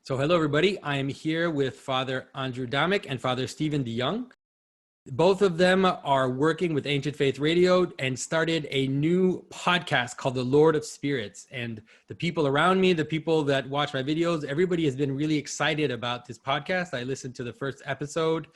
So hello, everybody. I am here with Father Andrew Damick and Father Stephen DeYoung. Both of them are working with Ancient Faith Radio and started a new podcast called The Lord of Spirits. And the people around me, the people that watch my videos, everybody has been really excited about this podcast. I listened to the first episode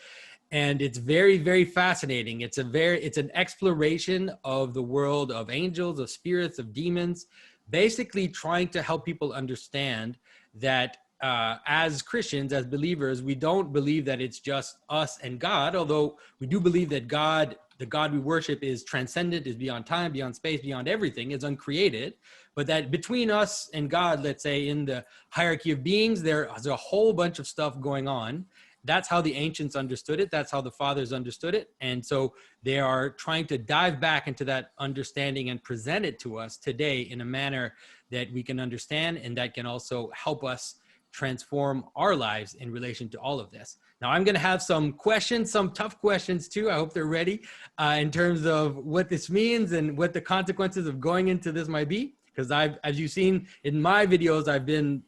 and it's very, very fascinating. It's an exploration of the world of angels, of spirits, of demons, basically trying to help people understand that as Christians, as believers, we don't believe that it's just us and God, although we do believe that God, the God we worship, is transcendent, is beyond time, beyond space, beyond everything, is uncreated, but that between us and God, let's say in the hierarchy of beings, there's a whole bunch of stuff going on. That's how the ancients understood it. That's how the fathers understood it. And so they are trying to dive back into that understanding and present it to us today in a manner that we can understand and that can also help us transform our lives in relation to all of this. Now, I'm going to have some questions, some tough questions too. I hope they're ready in terms of what this means and what the consequences of going into this might be. Because as you've seen in my videos, I've been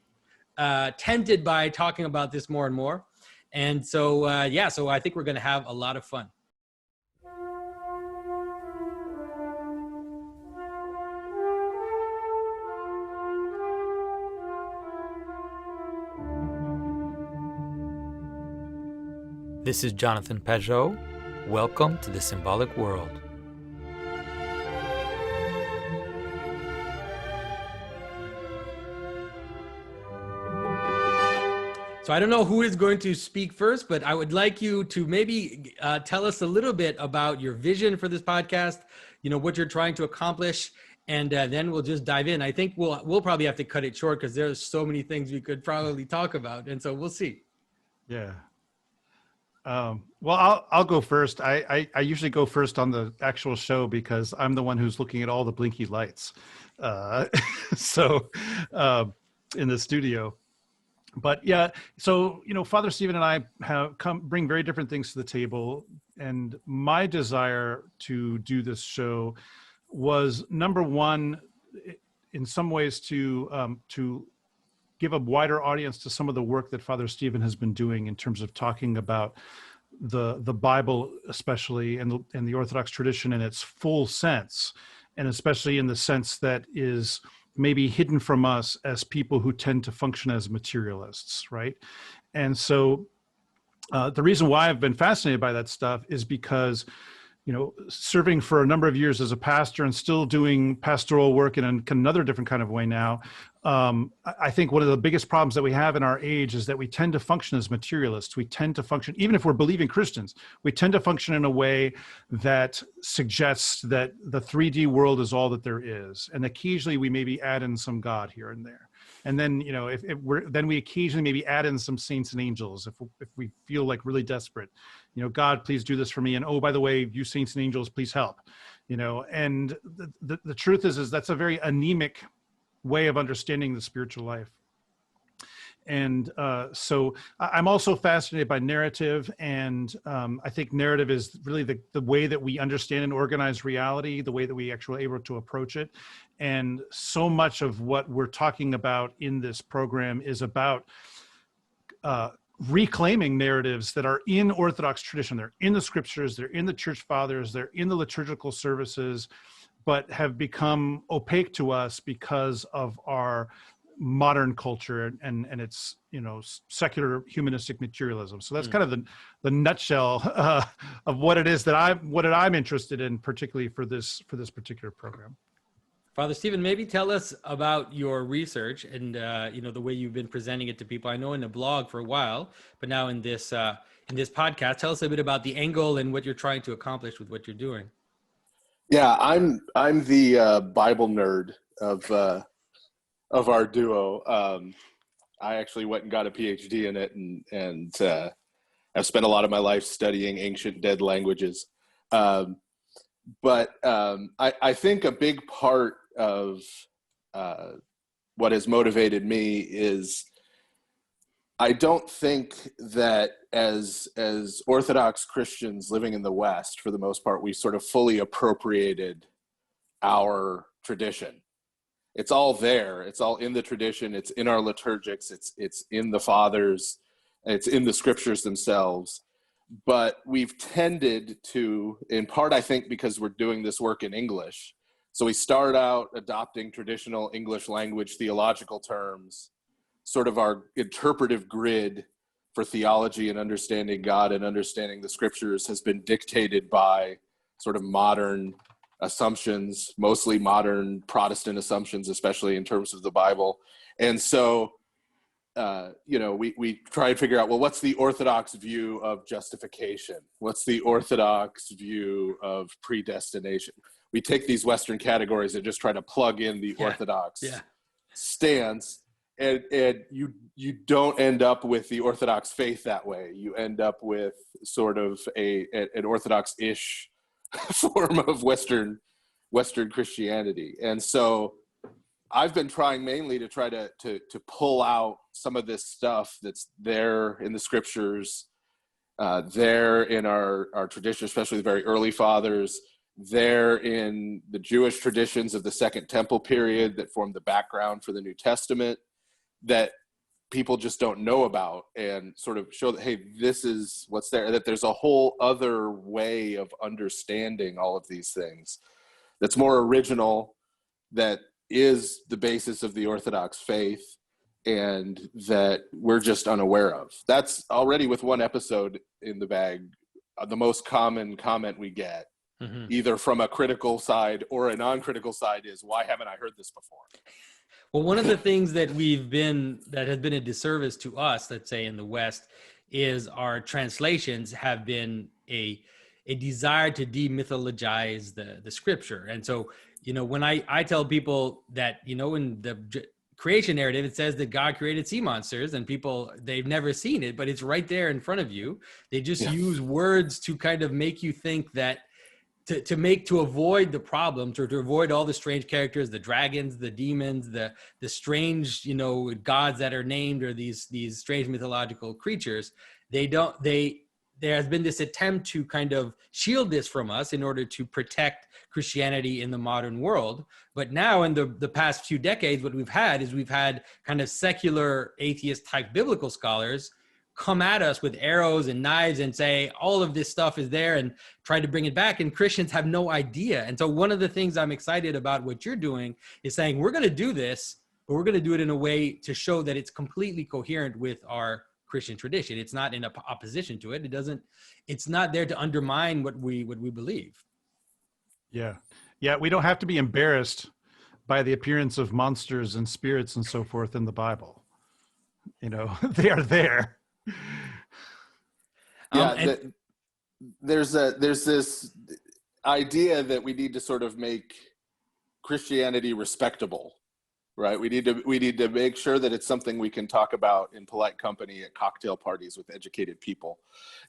tempted by talking about this more and more. And so, so I think we're going to have a lot of fun. This is Jonathan Pajot. Welcome to the Symbolic World. So I don't know who is going to speak first, but I would like you to maybe tell us a little bit about your vision for this podcast, what you're trying to accomplish, and then we'll just dive in. I think we'll probably have to cut it short because there's so many things we could probably talk about, and so we'll see. Yeah. Well, I'll go first. I usually go first on the actual show because I'm the one who's looking at all the blinky lights. In the studio. But yeah, so, Father Stephen and I bring very different things to the table. And my desire to do this show was, number one, in some ways to give a wider audience to some of the work that Father Stephen has been doing in terms of talking about the Bible, especially, and the Orthodox tradition in its full sense, and especially in the sense that is maybe hidden from us as people who tend to function as materialists, right? And so the reason why I've been fascinated by that stuff is because, serving for a number of years as a pastor and still doing pastoral work in another different kind of way now, I think one of the biggest problems that we have in our age is that we tend to function as materialists. We tend to function, even if we're believing Christians, we tend to function in a way that suggests that the 3D world is all that there is. And occasionally we maybe add in some God here and there. And then, then we occasionally maybe add in some saints and angels if we feel like really desperate. God, please do this for me. And oh, by the way, you saints and angels, please help. And the truth is that's a very anemic way of understanding the spiritual life. And so I'm also fascinated by narrative, and I think narrative is really the way that we understand and organize reality, the way that we actually are able to approach it. And so much of what we're talking about in this program is about reclaiming narratives that are in Orthodox tradition. They're in the scriptures, they're in the church fathers, they're in the liturgical services, but have become opaque to us because of our modern culture and its secular humanistic materialism. So that's kind of the nutshell of what it is that I'm interested in, particularly for this particular program. Father Stephen, maybe tell us about your research and the way you've been presenting it to people. I know in the blog for a while, but now in this podcast, tell us a bit about the angle and what you're trying to accomplish with what you're doing. Yeah, I'm the Bible nerd of our duo. I actually went and got a PhD in it, and I've spent a lot of my life studying ancient dead languages. But I think a big part of what has motivated me is I don't think that as Orthodox Christians living in the West, for the most part, we sort of fully appropriated our tradition. It's all there. It's all in the tradition. It's in our liturgics. It's in the fathers. It's in the scriptures themselves. But we've tended to, in part, I think, because we're doing this work in English. So we start out adopting traditional English language theological terms, sort of our interpretive grid for theology and understanding God and understanding the scriptures has been dictated by sort of modern assumptions, mostly modern Protestant assumptions, especially in terms of the Bible. And so, we try and figure out, well, what's the Orthodox view of justification? What's the Orthodox view of predestination? We take these Western categories and just try to plug in the Orthodox stance. And you don't end up with the Orthodox faith that way. You end up with sort of an Orthodox-ish form of Western Christianity. And so I've been trying mainly to try to pull out some of this stuff that's there in the scriptures, there in our tradition, especially the very early fathers, there in the Jewish traditions of the Second Temple period that form the background for the New Testament, that people just don't know about, and sort of show that, hey, this is what's there, that there's a whole other way of understanding all of these things that's more original, that is the basis of the Orthodox faith, and that we're just unaware of. That's already, with one episode in the bag, the most common comment we get, either from a critical side or a non-critical side, is, why haven't I heard this before? Well, one of the things that has been a disservice to us, let's say in the West, is our translations have been a desire to demythologize the scripture. And so, when I tell people that, in the creation narrative, it says that God created sea monsters, and they've never seen it, but it's right there in front of you. They just use words to kind of make you think that, to avoid the problems, or to avoid all the strange characters, the dragons, the demons, the strange, gods that are named, or these strange mythological creatures. There has been this attempt to kind of shield this from us in order to protect Christianity in the modern world. But now, in the past few decades, what we've had kind of secular atheist type biblical scholars come at us with arrows and knives and say all of this stuff is there, and try to bring it back, and Christians have no idea. And so one of the things I'm excited about what you're doing is saying, we're going to do this, but we're going to do it in a way to show that it's completely coherent with our Christian tradition. It's not in opposition to it. It's not there to undermine what we believe. Yeah. We don't have to be embarrassed by the appearance of monsters and spirits and so forth in the Bible. They are there. There's this idea that we need to sort of make Christianity respectable, right? We need to make sure that it's something we can talk about in polite company at cocktail parties with educated people,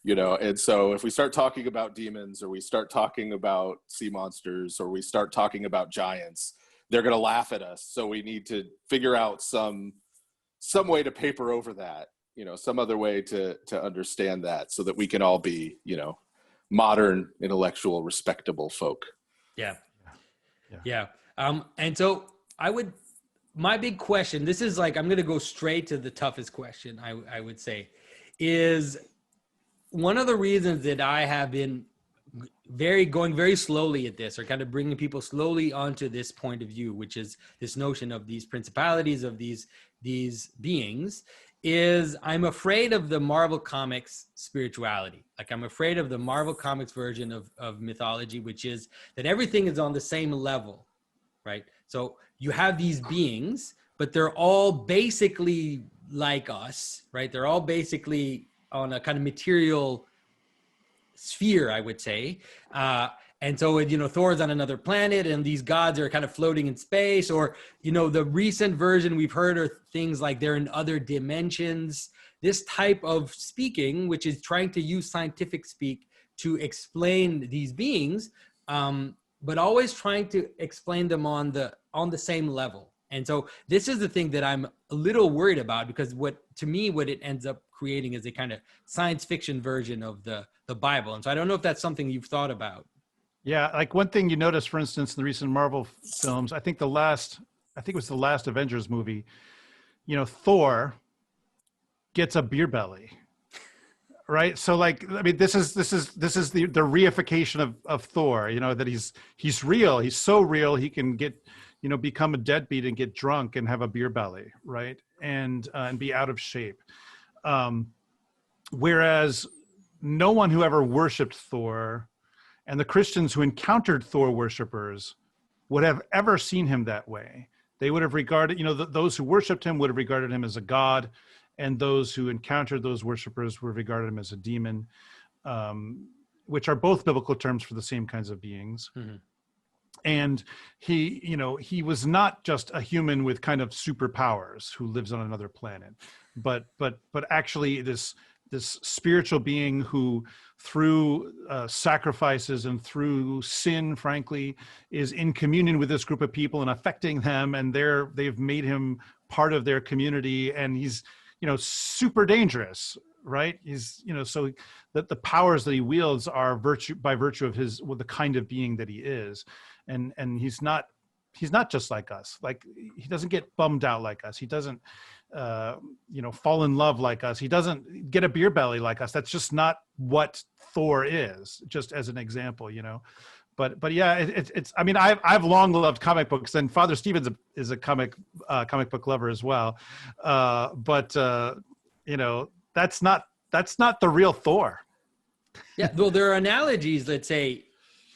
And so if we start talking about demons, or we start talking about sea monsters, or we start talking about giants, they're going to laugh at us. So we need to figure out some way to paper over that. Some other way to understand that, so that we can all be, modern, intellectual, respectable folk. Yeah. And so my big question, this is like, I'm going to go straight to the toughest question, I would say, is one of the reasons that I have been going very slowly at this, or kind of bringing people slowly onto this point of view, which is this notion of these principalities, of these beings, is I'm afraid of the Marvel Comics spirituality. Like, I'm afraid of the Marvel Comics version of mythology, which is that everything is on the same level, right? So you have these beings, but they're all basically like us, right? They're all basically on a kind of material sphere, I would say. And so, Thor's on another planet, and these gods are kind of floating in space, or, the recent version we've heard are things like they're in other dimensions. This type of speaking, which is trying to use scientific speak to explain these beings, but always trying to explain them on the same level. And so this is the thing that I'm a little worried about, because what it ends up creating is a kind of science fiction version of the Bible. And so I don't know if that's something you've thought about. Yeah, like one thing you notice, for instance, in the recent Marvel films, I think the last I think it was the last Avengers movie, you know, Thor gets a beer belly, right? So like, I mean, this is the reification of Thor, you know, that he's real. He's so real. He can get, you know, become a deadbeat and get drunk and have a beer belly, right? And be out of shape. Whereas no one who ever worshipped Thor, and the Christians who encountered Thor worshipers, would have ever seen him that way. They would have regarded, you know, those who worshipped him would have regarded him as a god, and those who encountered those worshipers would have regarded him as a demon, which are both biblical terms for the same kinds of beings. Mm-hmm. And he, you know, he was not just a human with kind of superpowers who lives on another planet, but actually this spiritual being who, through sacrifices and through sin, frankly, is in communion with this group of people and affecting them, and they've made him part of their community, and he's, you know, super dangerous, right? He's, you know, so that the powers that he wields are by virtue of the kind of being that he is, and he's not just like us. Like, he doesn't get bummed out like us. He doesn't you know, fall in love like us. He doesn't get a beer belly like us. That's just not what Thor is, just as an example, you know. But yeah, it's I mean, I've long loved comic books, and Father Stevens is a comic book lover as well. But you know, that's not the real Thor. Yeah, well, there are analogies that say,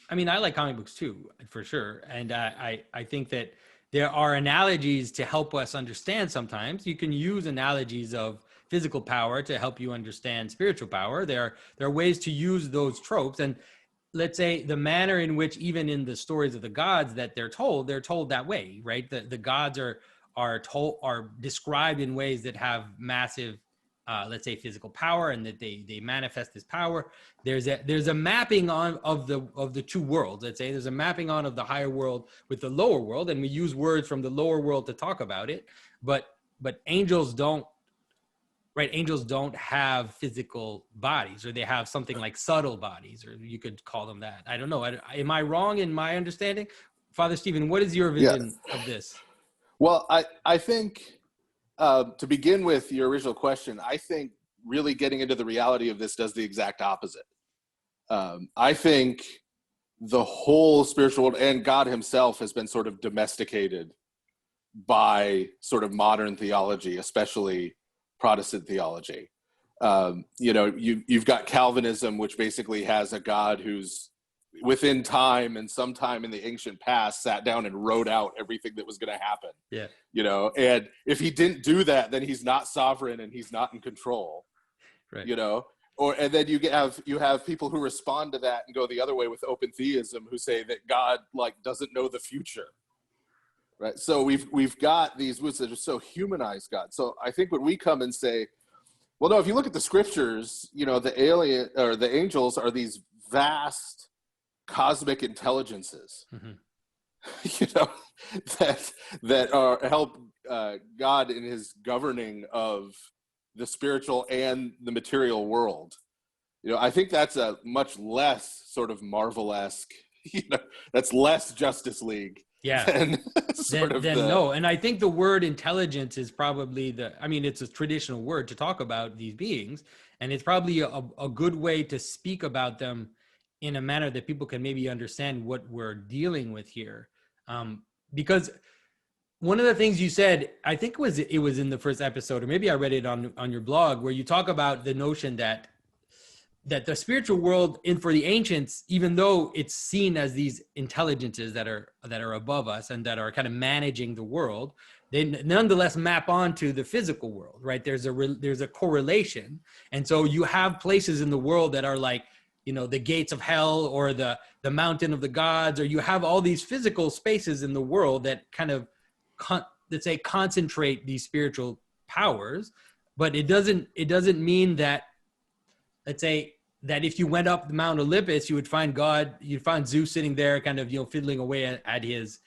I mean, I like comic books too, for sure. And I think that there are analogies to help us understand sometimes. You can use analogies of physical power to help you understand spiritual power. There are ways to use those tropes. And let's say the manner in which, even in the stories of the gods that they're told that way, right? The gods are described in ways that have massive, let's say, physical power, and that they manifest this power. There's a mapping on of the two worlds. Let's say there's a mapping on of the higher world with the lower world, and we use words from the lower world to talk about it. But angels don't, right? Angels don't have physical bodies, or they have something like subtle bodies, or you could call them that. I don't know. Am I wrong in my understanding? Father Stephen, what is your vision of this? Well, I think, to begin with your original question, I think really getting into the reality of this does the exact opposite. I think the whole spiritual world and God himself has been sort of domesticated by sort of modern theology, especially Protestant theology. You know, you've got Calvinism, which basically has a God who's within time and sometime in the ancient past sat down and wrote out everything that was going to happen. Yeah. You know, and if he didn't do that, then he's not sovereign and he's not in control. Right. You know, and then you have people who respond to that and go the other way with open theism, who say that God like doesn't know the future. Right. So we've got these words that are so humanized God. So I think when we come and say, well, no, if you look at the scriptures, you know, the angels are these vast cosmic intelligences, mm-hmm. you know, that help God in his governing of the spiritual and the material world. You know, I think that's a much less sort of Marvel-esque, you know, that's less Justice League. Yeah. No. And I think the word intelligence is probably it's a traditional word to talk about these beings. And it's probably a good way to speak about them in a manner that people can maybe understand what we're dealing with here. Because one of the things you said, I think it was in the first episode, or maybe I read it on your blog, where you talk about the notion that the spiritual world, for the ancients, even though it's seen as these intelligences that are above us and that are kind of managing the world, they nonetheless map onto the physical world, right? There's a correlation. And so you have places in the world that are like, you know, the gates of hell, or the mountain of the gods, or you have all these physical spaces in the world that kind of let's say concentrate these spiritual powers. But it doesn't mean that, let's say, that if you went up the Mount Olympus, you would find God, you'd find Zeus sitting there kind of, you know, fiddling away at his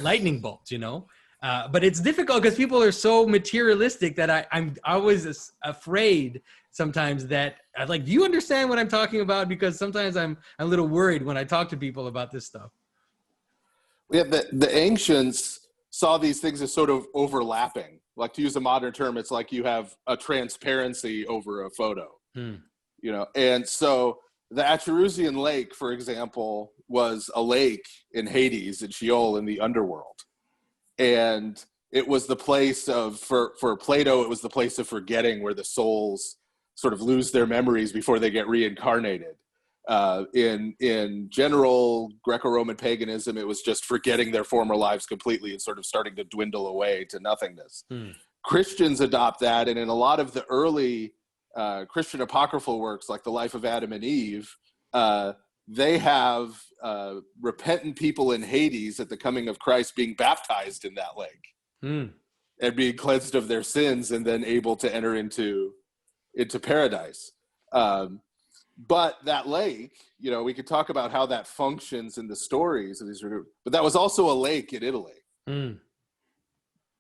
lightning bolts, you know. But it's difficult because people are so materialistic that I'm always afraid sometimes that do you understand what I'm talking about? Because sometimes I'm a little worried when I talk to people about this stuff. Yeah, the ancients saw these things as sort of overlapping. Like, to use a modern term, it's like you have a transparency over a photo, you know? And so the Acherusian lake, for example, was a lake in Hades, in Sheol, in the underworld. And it was the place of, for Plato, it was the place of forgetting, where the souls sort of lose their memories before they get reincarnated. In general Greco-Roman paganism, it was just forgetting their former lives completely and sort of starting to dwindle away to nothingness. Christians adopt that, and in a lot of the early Christian apocryphal works, like the Life of Adam and Eve, they have repentant people in Hades at the coming of Christ being baptized in that lake and being cleansed of their sins, and then able to enter into paradise. But that lake, you know, we could talk about how that functions in the stories of these, but that was also a lake in Italy.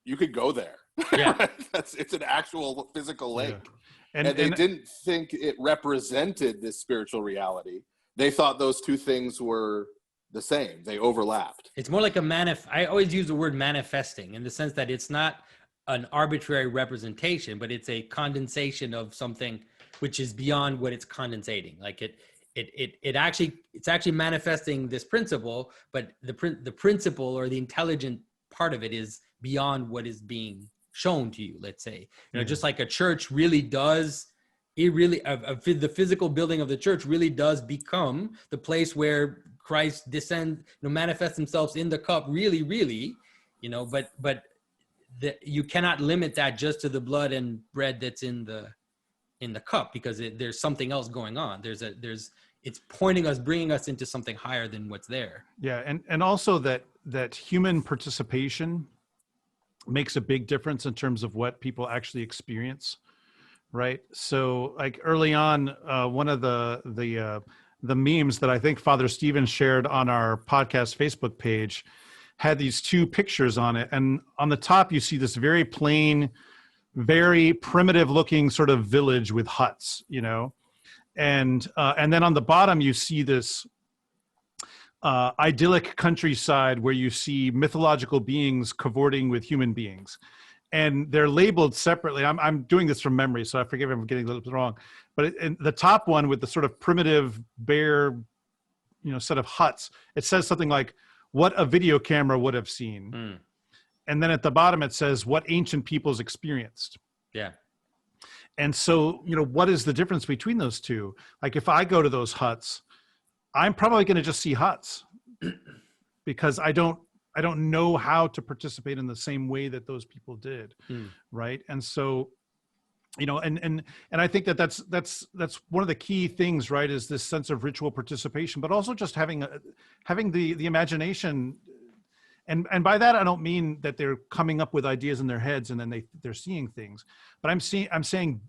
You could go there. Yeah. It's an actual physical lake. Yeah. And they didn't think it represented this spiritual reality. They thought those two things were the same. They overlapped. It's more like I always use the word manifesting, in the sense that it's not an arbitrary representation, but it's a condensation of something which is beyond what it's condensating. Like it's actually manifesting this principle, but the principle, or the intelligent part of it, is beyond what is being shown to you, let's say. You know, just like a church really does, the physical building of the church really does become the place where Christ manifests himself in the cup, really, you know, but you cannot limit that just to the blood and bread that's in the cup, because there's something else going on. It's bringing us into something higher than what's there. Yeah. And also that human participation makes a big difference in terms of what people actually experience. Right. So like early on, one of the memes that I think Father Stephen shared on our podcast Facebook page had these two pictures on it. And on the top, you see this very plain, very primitive looking sort of village with huts, you know, and then on the bottom, you see this idyllic countryside where you see mythological beings cavorting with human beings. And they're labeled separately. I'm doing this from memory, so I forgive if I'm getting a little bit wrong. But in the top one, with the sort of primitive, bare, you know, set of huts, it says something like, "What a video camera would have seen." And then at the bottom, it says, "What ancient peoples experienced." Yeah. And so, you know, what is the difference between those two? Like, if I go to those huts, I'm probably going to just see huts because I don't know how to participate in the same way that those people did. Right. And so, you know, and I think that's one of the key things, right, is this sense of ritual participation, but also just having the imagination. And by that, I don't mean that they're coming up with ideas in their heads and then they're seeing things, but I'm saying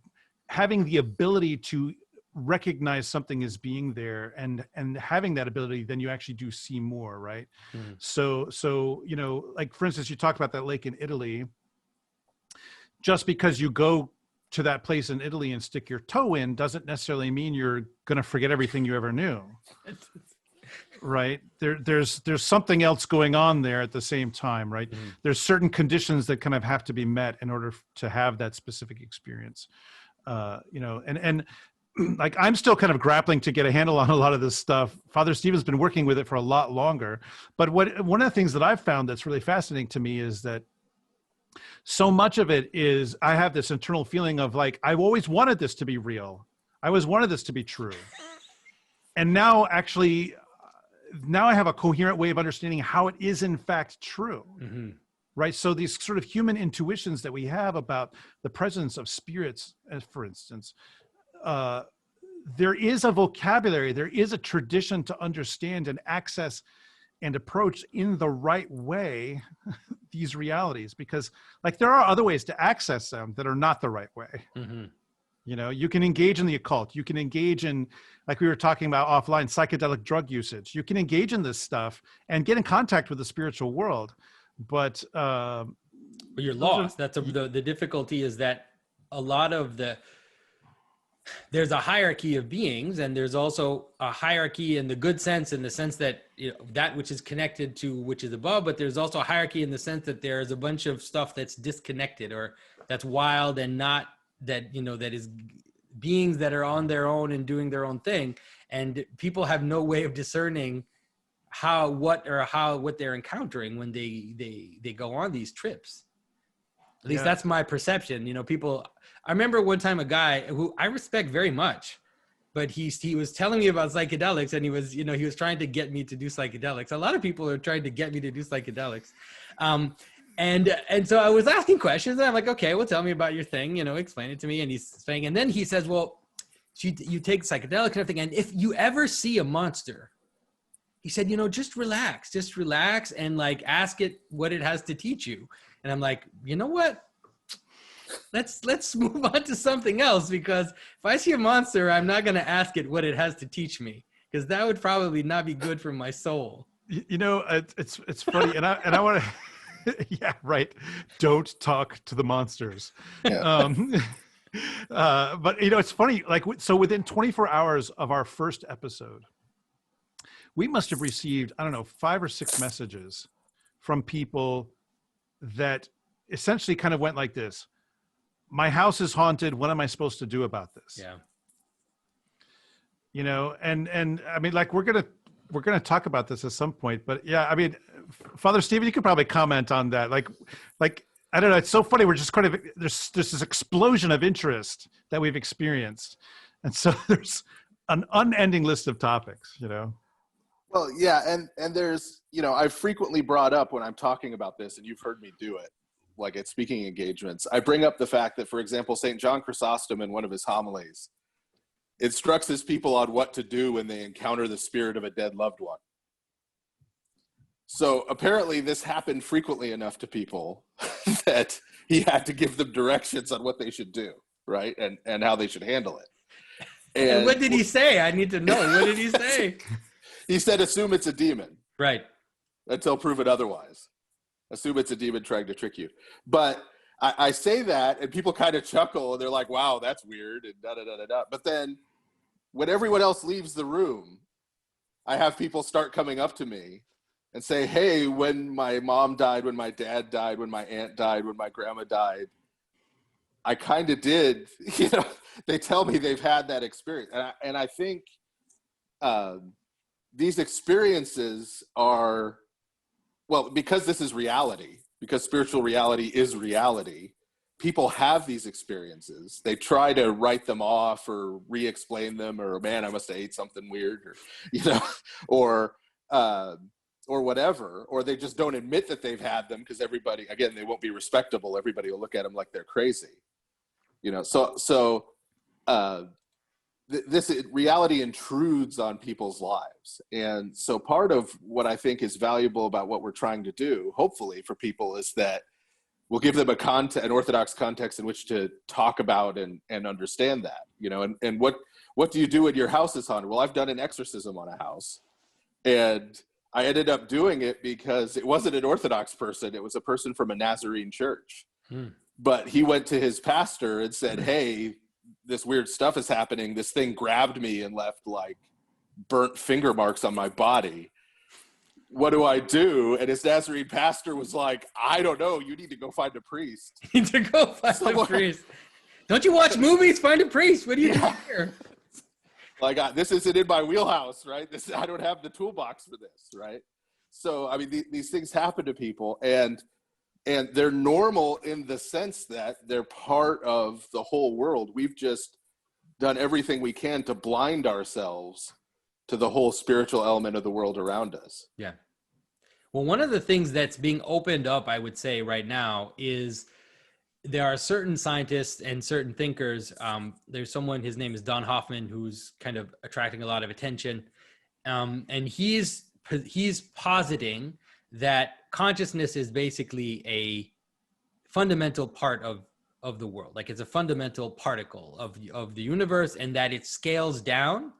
having the ability to recognize something as being there, and having that ability, then you actually do see more, right? So, you know, like for instance, you talked about that lake in Italy. Just because you go to that place in Italy and stick your toe in doesn't necessarily mean you're going to forget everything you ever knew. Right? There's something else going on there at the same time, right? There's certain conditions that kind of have to be met in order to have that specific experience. You know, and like, I'm still kind of grappling to get a handle on a lot of this stuff. Father Stephen's been working with it for a lot longer. But one of the things that I've found that's really fascinating to me is that so much of it is, I have this internal feeling of like, I've always wanted this to be real. I always wanted this to be true. And now I have a coherent way of understanding how it is in fact true. Right? So these sort of human intuitions that we have about the presence of spirits, as for instance, there is a vocabulary, there is a tradition to understand and access and approach in the right way these realities, because like there are other ways to access them that are not the right way. You know, you can engage in the occult, you can engage in, like we were talking about offline, psychedelic drug usage. You can engage in this stuff and get in contact with the spiritual world, but you're lost. That's the difficulty, is that a lot of there's a hierarchy of beings, and there's also a hierarchy in the good sense, in the sense that, you know, that which is connected to which is above, but there's also a hierarchy in the sense that there's a bunch of stuff that's disconnected, or that's wild, and not that, you know, that is beings that are on their own and doing their own thing. And people have no way of discerning what they're encountering when they go on these trips. At least that's my perception. You know, I remember one time a guy who I respect very much, but he was telling me about psychedelics, and he was trying to get me to do psychedelics. A lot of people are trying to get me to do psychedelics. And so I was asking questions, and I'm like, okay, well, tell me about your thing, you know, explain it to me. And he's saying, and then he says, well, you take psychedelics and everything, and if you ever see a monster, he said, you know, just relax, and like ask it what it has to teach you. And I'm like, you know what? Let's move on to something else, because if I see a monster, I'm not going to ask it what it has to teach me, because that would probably not be good for my soul. You know, it's funny, and I want to, yeah, right. Don't talk to the monsters. Yeah. But you know, it's funny. Like, so within 24 hours of our first episode, we must have received, I don't know, 5 or 6 messages from people that essentially kind of went like this: my house is haunted. What am I supposed to do about this? Yeah. You know, and I mean, like, we're gonna talk about this at some point, but yeah, I mean, Father Stephen, you could probably comment on that. Like, I don't know. It's so funny. We're just kind of, there's this explosion of interest that we've experienced. And so there's an unending list of topics, you know? Well, yeah. And there's, you know, I've frequently brought up when I'm talking about this, and you've heard me do it, like at speaking engagements, I bring up the fact that, for example, St. John Chrysostom, in one of his homilies, instructs his people on what to do when they encounter the spirit of a dead loved one. So apparently this happened frequently enough to people that he had to give them directions on what they should do, right? And how they should handle it. And what did he say? I need to know. What did he say? He said, assume it's a demon. Right. Until proven otherwise. Assume it's a demon trying to trick you. But I say that, and people kind of chuckle, and they're like, wow, that's weird, and da-da-da-da-da. But then when everyone else leaves the room, I have people start coming up to me and say, hey, when my mom died, when my dad died, when my aunt died, when my grandma died, I kind of did, you know, they tell me they've had that experience. And I think these experiences are, well, because this is reality, because spiritual reality is reality, people have these experiences. They try to write them off or re-explain them, or, man, I must have ate something weird, or, you know, or whatever, or they just don't admit that they've had them because everybody, again, they won't be respectable. Everybody will look at them like they're crazy, you know? This reality intrudes on people's lives. And so part of what I think is valuable about what we're trying to do, hopefully for people, is that we'll give them an orthodox context in which to talk about and understand that, you know, and what do you do when your house is haunted? Well, I've done an exorcism on a house, and I ended up doing it because it wasn't an Orthodox person. It was a person from a Nazarene church. But he went to his pastor and said, hey, this weird stuff is happening. This thing grabbed me and left like burnt finger marks on my body. What do I do? And his Nazarene pastor was like, I don't know. You need to go find a priest. You need to go find a priest. Don't you watch movies? Find a priest. What are you doing here? Like, this isn't in my wheelhouse, right? I don't have the toolbox for this, right? So, I mean, these things happen to people, and they're normal in the sense that they're part of the whole world. We've just done everything we can to blind ourselves to the whole spiritual element of the world around us. Yeah. Well, one of the things that's being opened up, I would say right now, is there are certain scientists and certain thinkers. There's someone, his name is Don Hoffman, who's kind of attracting a lot of attention. And he's positing that consciousness is basically a fundamental part of the world. Like, it's a fundamental particle of the universe, and that it scales down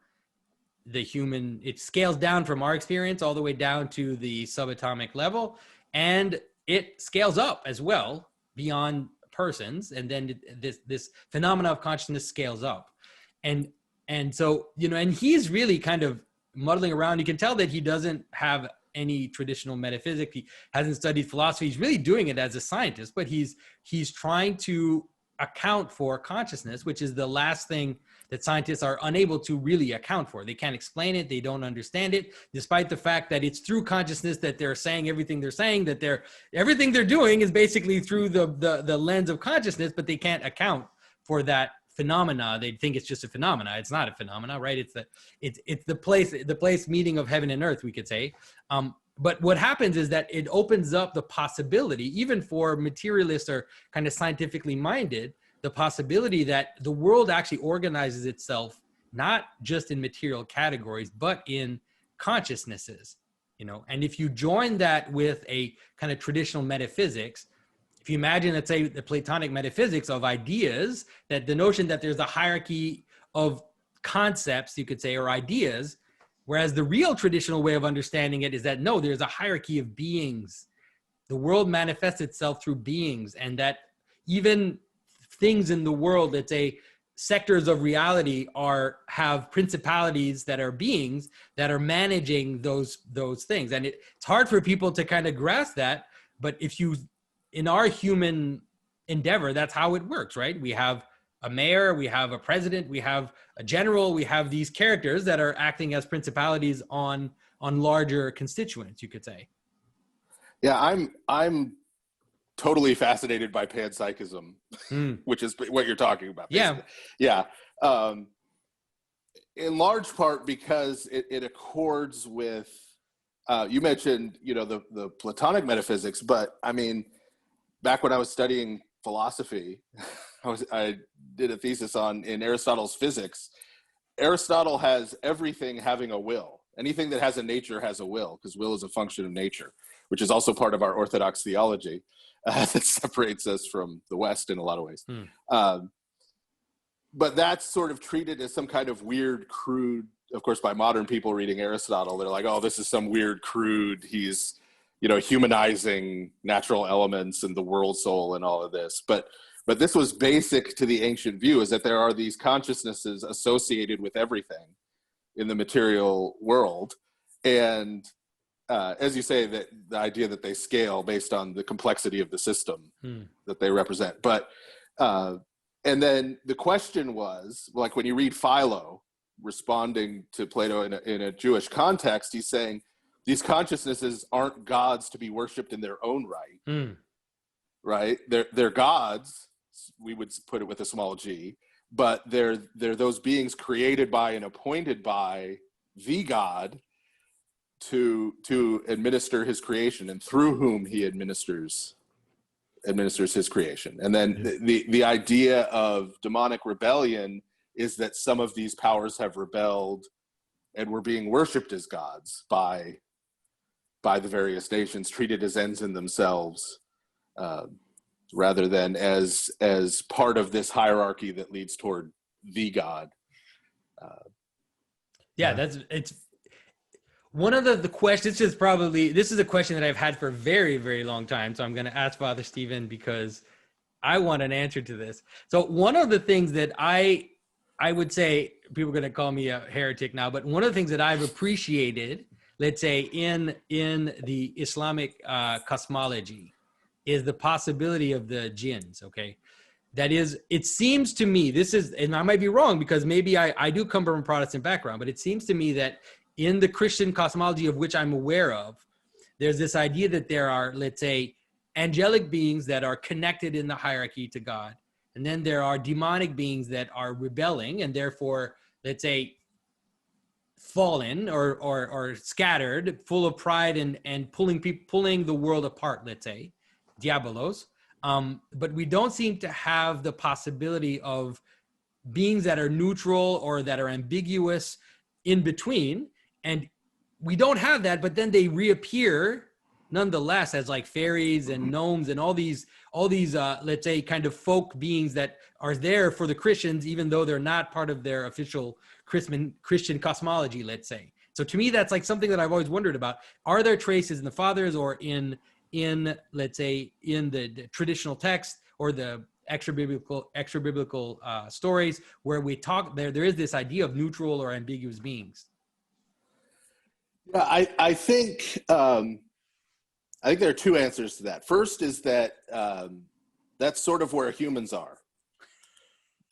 it scales down from our experience all the way down to the subatomic level, and it scales up as well beyond persons. And then this phenomena of consciousness scales up. And so, and he's really kind of muddling around. You can tell that he doesn't have any traditional metaphysics. He hasn't studied philosophy. He's really doing it as a scientist, but he's trying to account for consciousness, which is the last thing that scientists are unable to really account for. They can't explain it. They don't understand it, despite the fact that it's through consciousness that they're saying everything they're saying, that everything they're doing is basically through the lens of consciousness, but they can't account for that phenomena. They think it's just a phenomena. It's not a phenomena, right? It's the place meeting of heaven and earth, we could say. But what happens is that it opens up the possibility, even for materialists or kind of scientifically minded, the possibility that the world actually organizes itself not just in material categories, but in consciousnesses, And if you join that with a kind of traditional metaphysics, if you imagine, let's say, the Platonic metaphysics of ideas, that the notion that there's a hierarchy of concepts, you could say, or ideas, whereas the real traditional way of understanding it is that, no, there's a hierarchy of beings. The world manifests itself through beings, and that even things in the world, let's say, sectors of reality have principalities that are beings that are managing those things. And it's hard for people to kind of grasp that, but in our human endeavor, that's how it works, right? We have a mayor, we have a president, we have a general, we have these characters that are acting as principalities on larger constituents, you could say. Yeah, I'm totally fascinated by panpsychism, which is what you're talking about. Basically. Yeah. In large part because it accords with, you mentioned, the Platonic metaphysics, but I mean, back when I was studying philosophy, I did a thesis in Aristotle's physics. Aristotle has everything having a will. Anything that has a nature has a will, because will is a function of nature, which is also part of our Orthodox theology that separates us from the West in a lot of ways. But that's sort of treated as some kind of weird, crude, of course, by modern people reading Aristotle, they're like, oh, this is some weird, crude, he's humanizing natural elements and the world soul and all of this. But this was basic to the ancient view, is that there are these consciousnesses associated with everything in the material world. And as you say, that the idea that they scale based on the complexity of the system that they represent. But, and then the question was, like when you read Philo responding to Plato in a Jewish context, he's saying, these consciousnesses aren't gods to be worshipped in their own right, right? They're gods, we would put it with a small g, but they're those beings created by and appointed by the God to administer his creation, and through whom he administers his creation. And then the idea of demonic rebellion is that some of these powers have rebelled and were being worshipped as gods by the various nations, treated as ends in themselves, rather than as part of this hierarchy that leads toward the God. It's one of the questions. This is a question that I've had for a very, very long time. So I'm going to ask Father Stephen because I want an answer to this. So one of the things that I would say, people are going to call me a heretic now, but one of the things that I've appreciated, let's say in the Islamic cosmology, is the possibility of the jinns. Okay. That is, it seems to me, and I might be wrong because maybe I do come from a Protestant background, but it seems to me that in the Christian cosmology of which I'm aware of, there's this idea that there are, let's say, angelic beings that are connected in the hierarchy to God. And then there are demonic beings that are rebelling and therefore, let's say, fallen or scattered, full of pride and pulling the world apart, let's say, diabolos. But we don't seem to have the possibility of beings that are neutral or that are ambiguous in between. And we don't have that, but then they reappear nonetheless as like fairies and gnomes and all these let's say kind of folk beings that are there for the Christians, even though they're not part of their official Christian cosmology, let's say. So to me, that's like something that I've always wondered about. Are there traces in the fathers or in let's say in the traditional text or the extra biblical stories where we talk there is this idea of neutral or ambiguous beings. Yeah, I think there are two answers to that. First is that that's sort of where humans are,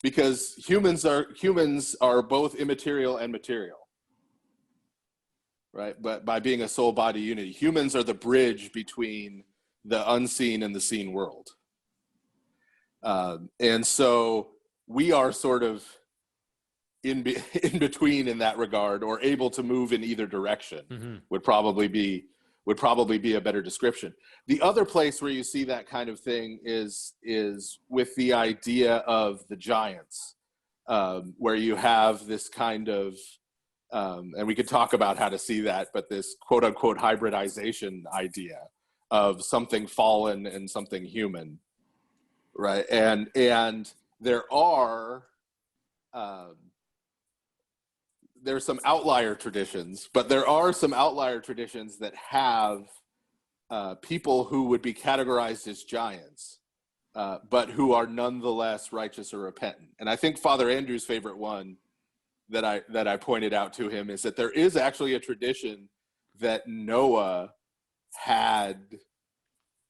because humans are both immaterial and material, right? But by being a soul body unity, humans are the bridge between the unseen and the seen world. And so we are sort of in between in that regard, or able to move in either direction. would probably be a better description. The other place where you see that kind of thing is with the idea of the giants, where you have this kind of, and we could talk about how to see that, but this quote unquote hybridization idea of something fallen and something human, right? And there are, there's some outlier traditions, but there are some outlier traditions that have people who would be categorized as giants, but who are nonetheless righteous or repentant. And I think Father Andrew's favorite one that I pointed out to him is that there is actually a tradition that Noah had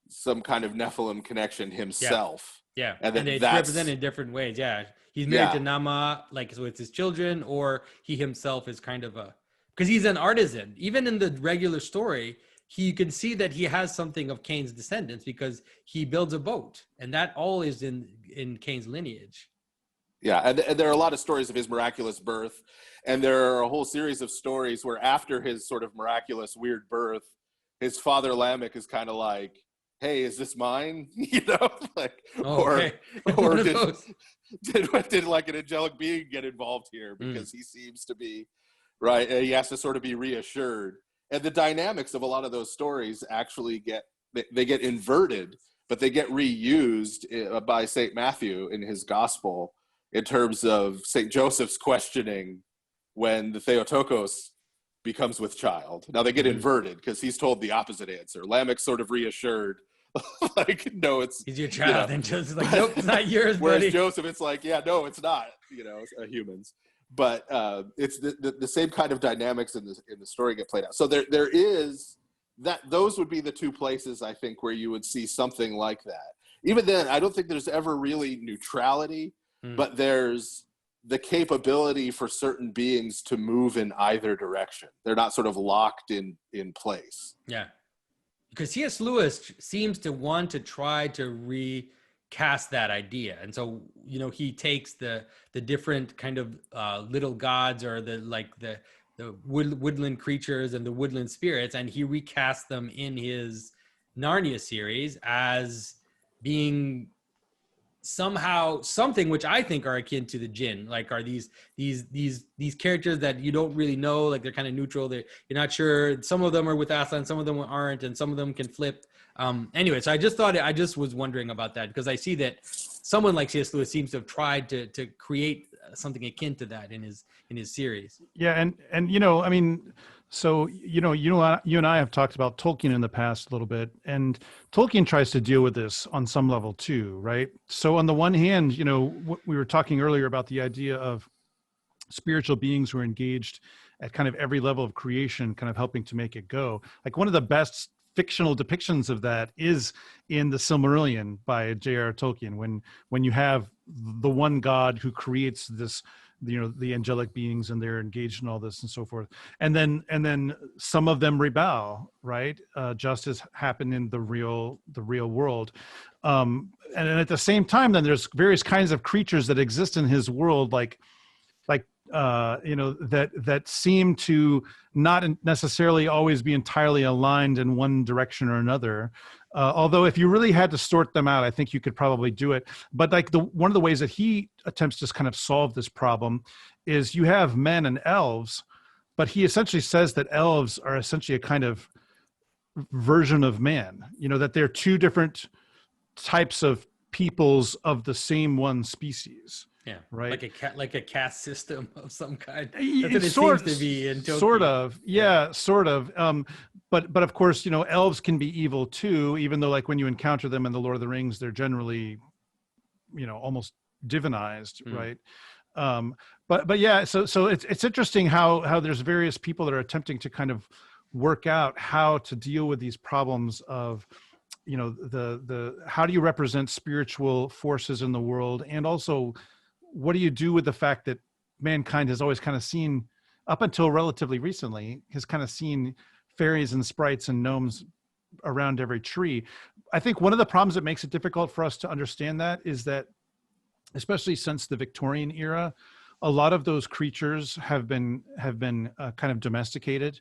some kind of Nephilim connection himself. Yeah. And it's represented in different ways. Yeah. He's married to Nama, like, so it's his children, or he himself is kind of because he's an artisan. Even in the regular story, you can see that he has something of Cain's descendants because he builds a boat, and that all is in Cain's lineage. Yeah, and there are a lot of stories of his miraculous birth, and there are a whole series of stories where after his sort of miraculous weird birth, his father Lamech is kind of like, hey, is this mine? Like, or did like an angelic being get involved here, because he seems to be, right? And he has to sort of be reassured. And the dynamics of a lot of those stories actually get inverted, but they get reused by St. Matthew in his gospel in terms of St. Joseph's questioning when the Theotokos becomes with child. Now they get inverted because he's told the opposite answer. Lamech's sort of reassured, like, no, he's your child. And Joseph's like, nope, it's not yours, whereas buddy. Joseph, it's like, yeah, no, it's not, it's humans. But it's the same kind of dynamics in the story get played out. So there is that. Those would be the two places, I think, where you would see something like that. Even then, I don't think there's ever really neutrality, but there's the capability for certain beings to move in either direction. They're not sort of locked in place. Yeah. Because C.S. Lewis seems to want to try to recast that idea. And so, he takes the different kind of little gods, or the woodland creatures and the woodland spirits, and he recasts them in his Narnia series as being somehow something which I think are akin to the Jinn, like are these characters that you don't really know, like they're kind of neutral. You're not sure. Some of them are with Aslan, some of them aren't, and some of them can flip. Anyway, so I just was wondering about that, because I see that someone like C.S. Lewis seems to have tried to create something akin to that in his series. Yeah, and I mean, so you and I have talked about Tolkien in the past a little bit, and Tolkien tries to deal with this on some level too, right? So on the one hand, we were talking earlier about the idea of spiritual beings who are engaged at kind of every level of creation, kind of helping to make it go. Like, one of the best fictional depictions of that is in the Silmarillion by J.R.R. Tolkien, when you have the one God who creates this, the angelic beings, and they're engaged in all this and so forth, and then some of them rebel, right? Just as happened in the real world, and at the same time, then there's various kinds of creatures that exist in his world, like that seem to not necessarily always be entirely aligned in one direction or another. Although if you really had to sort them out, I think you could probably do it. But like one of the ways that he attempts to kind of solve this problem is you have men and elves, but he essentially says that elves are essentially a kind of version of man, that they're two different types of peoples of the same one species. Yeah, right. Like a caste system of some kind. That's what it seems to be in Tolkien. Sort of, yeah, sort of. But of course, elves can be evil too. Even though, like, when you encounter them in the Lord of the Rings, they're generally almost divinized, right? But yeah, so it's interesting how there's various people that are attempting to kind of work out how to deal with these problems of, the how do you represent spiritual forces in the world, and also what do you do with the fact that mankind has always kind of seen, up until relatively recently, has kind of seen fairies and sprites and gnomes around every tree. I think one of the problems that makes it difficult for us to understand that is that, especially since the Victorian era, a lot of those creatures have been kind of domesticated.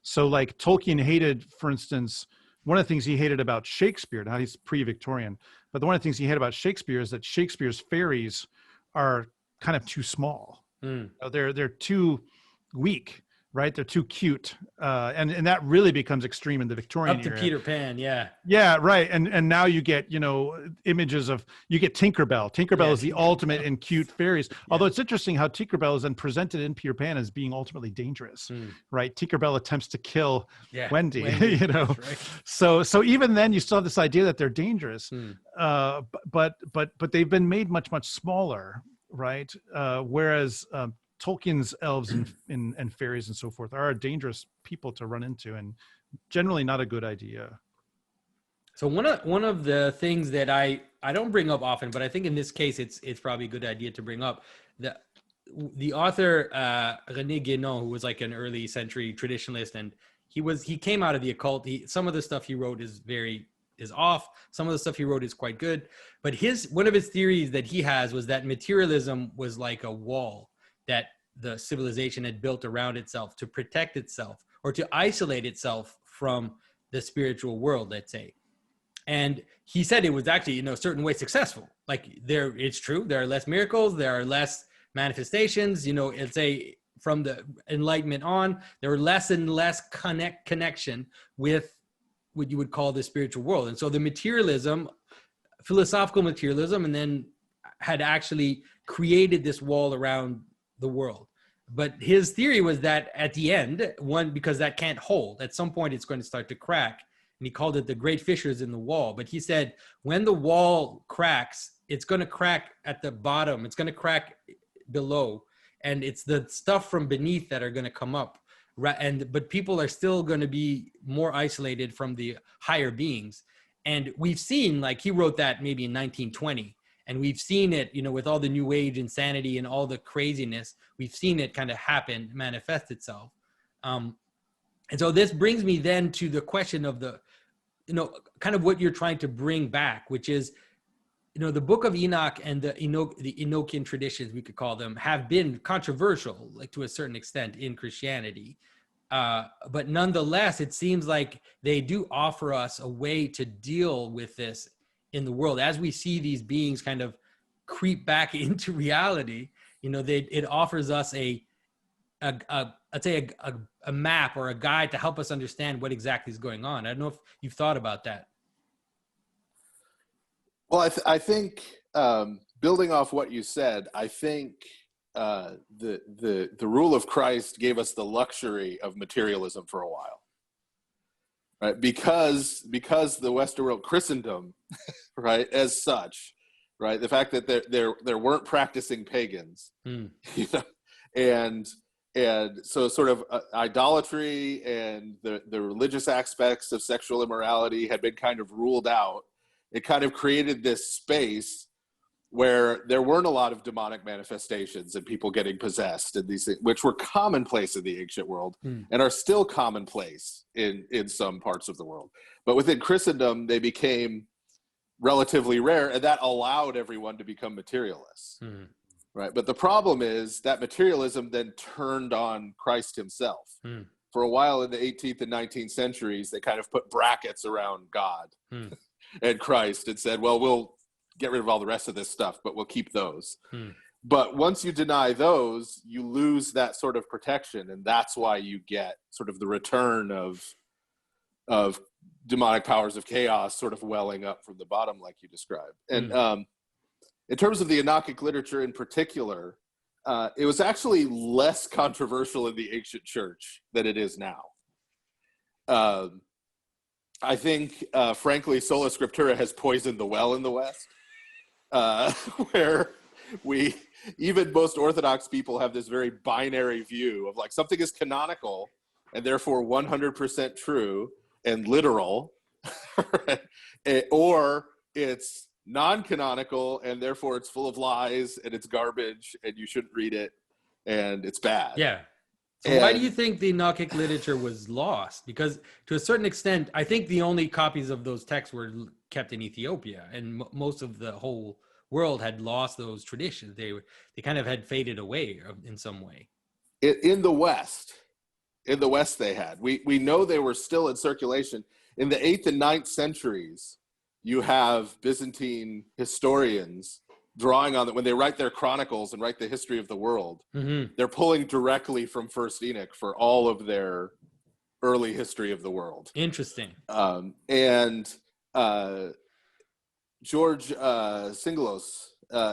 So like Tolkien hated, for instance, one of the things he hated about Shakespeare, now he's pre-Victorian, but one of the things he hated about Shakespeare is that Shakespeare's fairies are kind of too small. They're too weak, right? They're too cute, and that really becomes extreme in the Victorian era. Up to Peter Pan, yeah. Yeah, right. And now you get, images of, you get Tinkerbell. Tinkerbell is the ultimate in cute fairies. Yeah. Although it's interesting how Tinkerbell is then presented in Peter Pan as being ultimately dangerous, right? Tinkerbell attempts to kill Wendy. Right. So even then you still have this idea that they're dangerous, but they've been made much, much smaller, right? Whereas Tolkien's elves and fairies and so forth are dangerous people to run into, and generally not a good idea. So one of the things that I don't bring up often, but I think in this case it's probably a good idea to bring up, the author René Guénon, who was like an early century traditionalist, and he came out of the occult. Some of the stuff he wrote is off. Some of the stuff he wrote is quite good, but one of his theories that he has was that materialism was like a wall that the civilization had built around itself to protect itself or to isolate itself from the spiritual world, let's say. And he said it was actually, in a certain way, successful. Like it's true, there are less miracles, there are less manifestations, from the Enlightenment on, there were less and less connection with what you would call the spiritual world. And so the materialism, philosophical materialism, and then had actually created this wall around the world. But his theory was that at the end, because that can't hold, at some point it's going to start to crack, and he called it the Great Fissures in the wall. But he said when the wall cracks, it's going to crack at the bottom, it's going to crack below, and it's the stuff from beneath that are going to come up, but people are still going to be more isolated from the higher beings. And we've seen, like he wrote that maybe in 1920, and we've seen it, with all the new age insanity and all the craziness, we've seen it kind of happen, manifest itself. And so this brings me then to the question of the, kind of what you're trying to bring back, which is, the Book of Enoch and the Enochian traditions, we could call them, have been controversial, like to a certain extent in Christianity. But nonetheless, it seems like they do offer us a way to deal with this in the world. As we see these beings kind of creep back into reality, it offers us a map or a guide to help us understand what exactly is going on. I don't know if you've thought about that. Well, I think building off what you said, I think the rule of Christ gave us the luxury of materialism for a while, right? Because the Western world, Christendom, right, as such, right, the fact that there weren't practicing pagans, and so sort of idolatry and the religious aspects of sexual immorality had been kind of ruled out. It kind of created this space where there weren't a lot of demonic manifestations and people getting possessed and these things, which were commonplace in the ancient world and are still commonplace in some parts of the world. But within Christendom, they became relatively rare, and that allowed everyone to become materialists, right? But the problem is that materialism then turned on Christ himself. For a while in the 18th and 19th centuries, they kind of put brackets around God and Christ and said, well, we'll get rid of all the rest of this stuff, but we'll keep those. But once you deny those, you lose that sort of protection, and that's why you get sort of the return of demonic powers of chaos sort of welling up from the bottom, like you described. And in terms of the Enochic literature in particular, it was actually less controversial in the ancient church than it is now. I think, frankly, sola scriptura has poisoned the well in the West. where even most Orthodox people have this very binary view of like something is canonical and therefore 100% true and literal, or it's non-canonical and therefore it's full of lies and it's garbage and you shouldn't read it and it's bad. Yeah. So why do you think the Enochic literature was lost? Because to a certain extent, I think the only copies of those texts were kept in Ethiopia, and most of the whole world had lost those traditions. They kind of had faded away in some way. In the West they had. We know they were still in circulation. In the 8th and 9th centuries, you have Byzantine historians drawing on that when they write their chronicles and write the history of the world. Mm-hmm. They're pulling directly from First Enoch for all of their early history of the world. Interesting. George Syngelos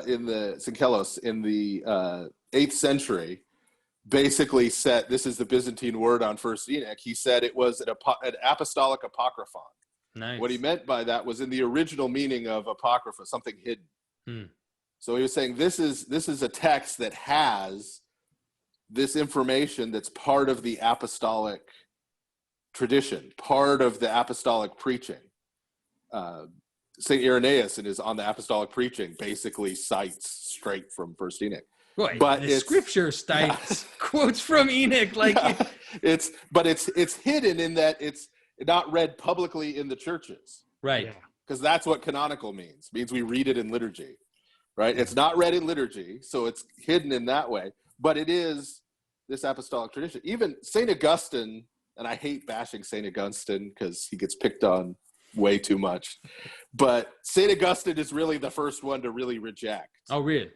in the 8th century basically said, this is the Byzantine word on First Enoch, he said it was an apostolic apocryphon. Nice. What he meant by that was in the original meaning of apocrypha, something hidden. So he was saying this is a text that has this information that's part of the apostolic tradition, part of the apostolic preaching. St. Irenaeus in his On the Apostolic Preaching basically cites straight from First Enoch. Right. But the scripture cites quotes from Enoch, like it's hidden in that it's not read publicly in the churches. Right. Because that's what canonical means. It means we read it in liturgy. Right? It's not read in liturgy, so it's hidden in that way. But it is this apostolic tradition. Even St. Augustine, and I hate bashing St. Augustine because he gets picked on way too much. But St. Augustine is really the first one to really reject. Oh, really?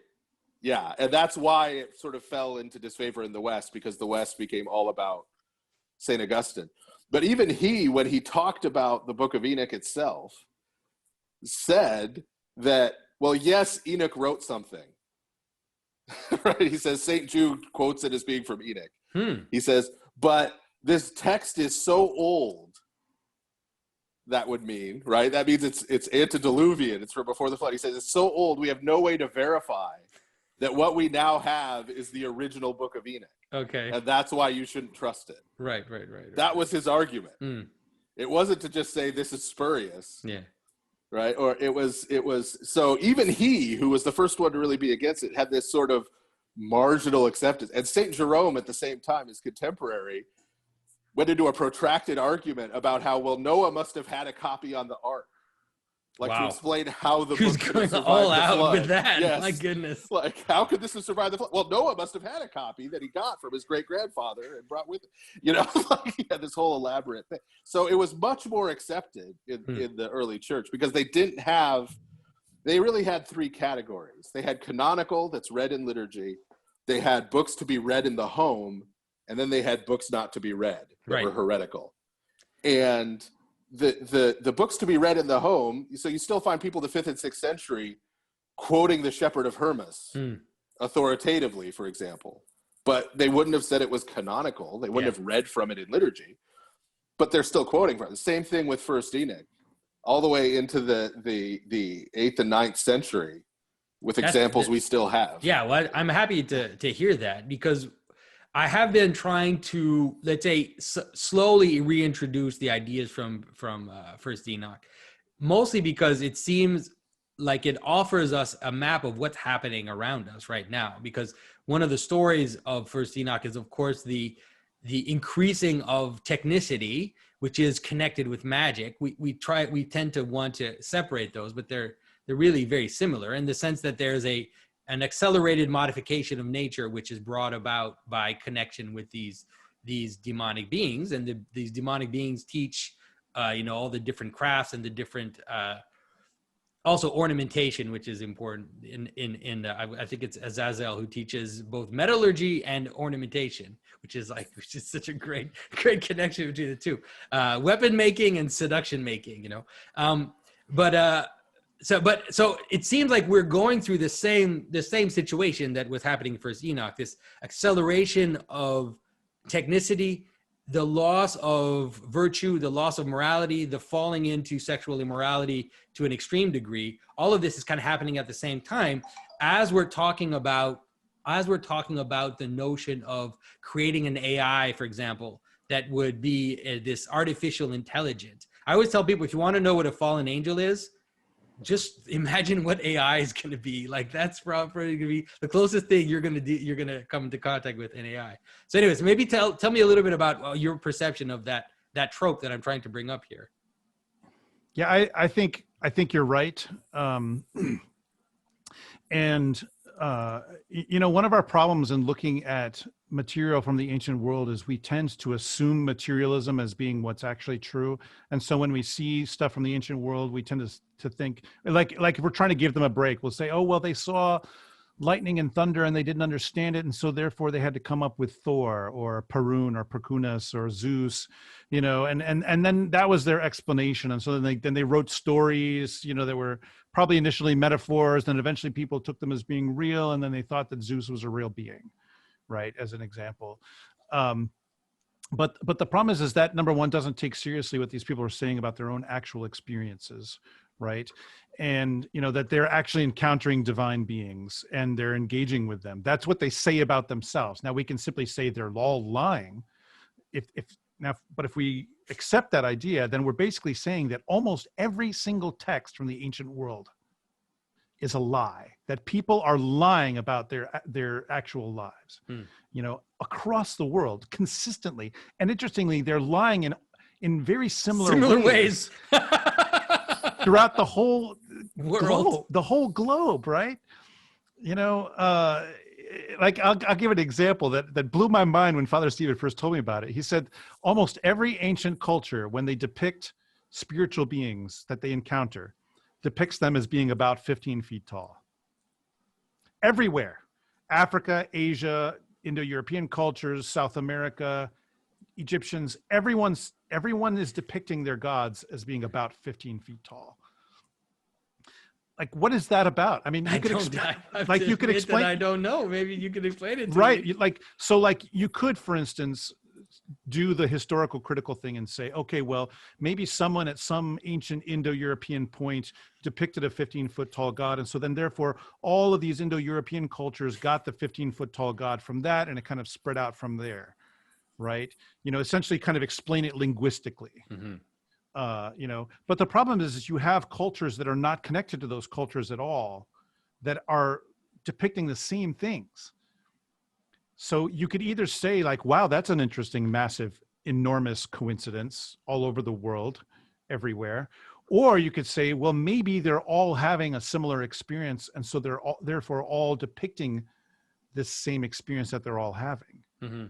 Yeah, and that's why it sort of fell into disfavor in the West, because the West became all about St. Augustine. But even he, when he talked about the Book of Enoch itself, said that, well, yes, Enoch wrote something. Right? He says St. Jude quotes it as being from Enoch. He says, but this text is so old, that would mean, right? That means it's antediluvian. It's from before the flood. He says it's so old, we have no way to verify that what we now have is the original Book of Enoch. Okay. And that's why you shouldn't trust it. Right. That was his argument. It wasn't to just say this is spurious. Yeah. Right? Or it was so even he, who was the first one to really be against it, had this sort of marginal acceptance. And St. Jerome, at the same time, his contemporary, went into a protracted argument about how, well, Noah must have had a copy on the ark. Like, to explain how the book could have survived all the out flood. with that. Yes. My goodness. Like, how could this have survived the flood? Well, Noah must have had a copy that he got from his great-grandfather and brought with him. You know, like, he had this whole elaborate thing. So it was much more accepted in the early church, because they really had three categories. They had canonical, that's read in liturgy. They had books to be read in the home. And then they had books not to be read that were heretical. And the books to be read in the home, so you still find people in the 5th and 6th century quoting the Shepherd of Hermas authoritatively, for example. But they wouldn't have said it was canonical. They wouldn't have read from it in liturgy. But they're still quoting from it. The same thing with First Enoch, all the way into the 8th and 9th century, with examples we still have. Yeah, well, I'm happy to hear that, because I have been trying to, let's say, slowly reintroduce the ideas from First Enoch, mostly because it seems like it offers us a map of what's happening around us right now. Because one of the stories of First Enoch is, of course, the increasing of technicity, which is connected with magic. We tend to want to separate those, but they're really very similar in the sense that there's an accelerated modification of nature, which is brought about by connection with these demonic beings. And these demonic beings teach, all the different crafts and the different, also ornamentation, which is important I think it's Azazel who teaches both metallurgy and ornamentation, which is such a great connection between the two, weapon making and seduction making, So it seems like we're going through the same situation that was happening in First Enoch, this acceleration of technicity, the loss of virtue, the loss of morality, the falling into sexual immorality to an extreme degree, all of this is kind of happening at the same time as we're talking about the notion of creating an AI, for example, that would be this artificial intelligence. I always tell people, if you want to know what a fallen angel is, just imagine what AI is going to be. Like, that's probably going to be the closest thing you're going to come into contact with in AI. So anyways, maybe tell me a little bit about your perception of that trope that I'm trying to bring up here. Yeah, I think you're right. And one of our problems in looking at material from the ancient world is we tend to assume materialism as being what's actually true. And so when we see stuff from the ancient world, we tend to think, like if we're trying to give them a break, we'll say, oh, well, they saw lightning and thunder and they didn't understand it, and so therefore they had to come up with Thor or Perun or Perkunas or Zeus, and then that was their explanation. And so then they wrote stories, that were probably initially metaphors, then eventually people took them as being real, and then they thought that Zeus was a real being, right, as an example. But the problem is that, number one, doesn't take seriously what these people are saying about their own actual experiences, right? And, that they're actually encountering divine beings and they're engaging with them. That's what they say about themselves. Now, we can simply say they're all lying. But if we accept that idea, then we're basically saying that almost every single text from the ancient world is a lie, that people are lying about their actual lives, across the world consistently. And interestingly, they're lying in very similar ways. Throughout the whole world, the whole globe, right? Like I'll give an example that blew my mind when Father Stephen first told me about it. He said almost every ancient culture, when they depict spiritual beings that they encounter, depicts them as being about 15 feet tall. Everywhere, Africa, Asia, Indo-European cultures, South America, Egyptians, everyone is depicting their gods as being about 15 feet tall. Like, what is that about? I mean, you could explain. I don't know. Maybe you could explain it to right. me. You could, for instance, do the historical critical thing and say, okay, well, maybe someone at some ancient Indo-European point depicted a 15-foot tall god. And so then therefore all of these Indo-European cultures got the 15-foot tall god from that, and it kind of spread out from there. Right. Essentially kind of explain it linguistically. Mm-hmm. But the problem is you have cultures that are not connected to those cultures at all that are depicting the same things. So you could either say like, wow, that's an interesting, massive, enormous coincidence all over the world, everywhere. Or you could say, well, maybe they're all having a similar experience. And so they're therefore all depicting this same experience that they're all having. Mm-hmm.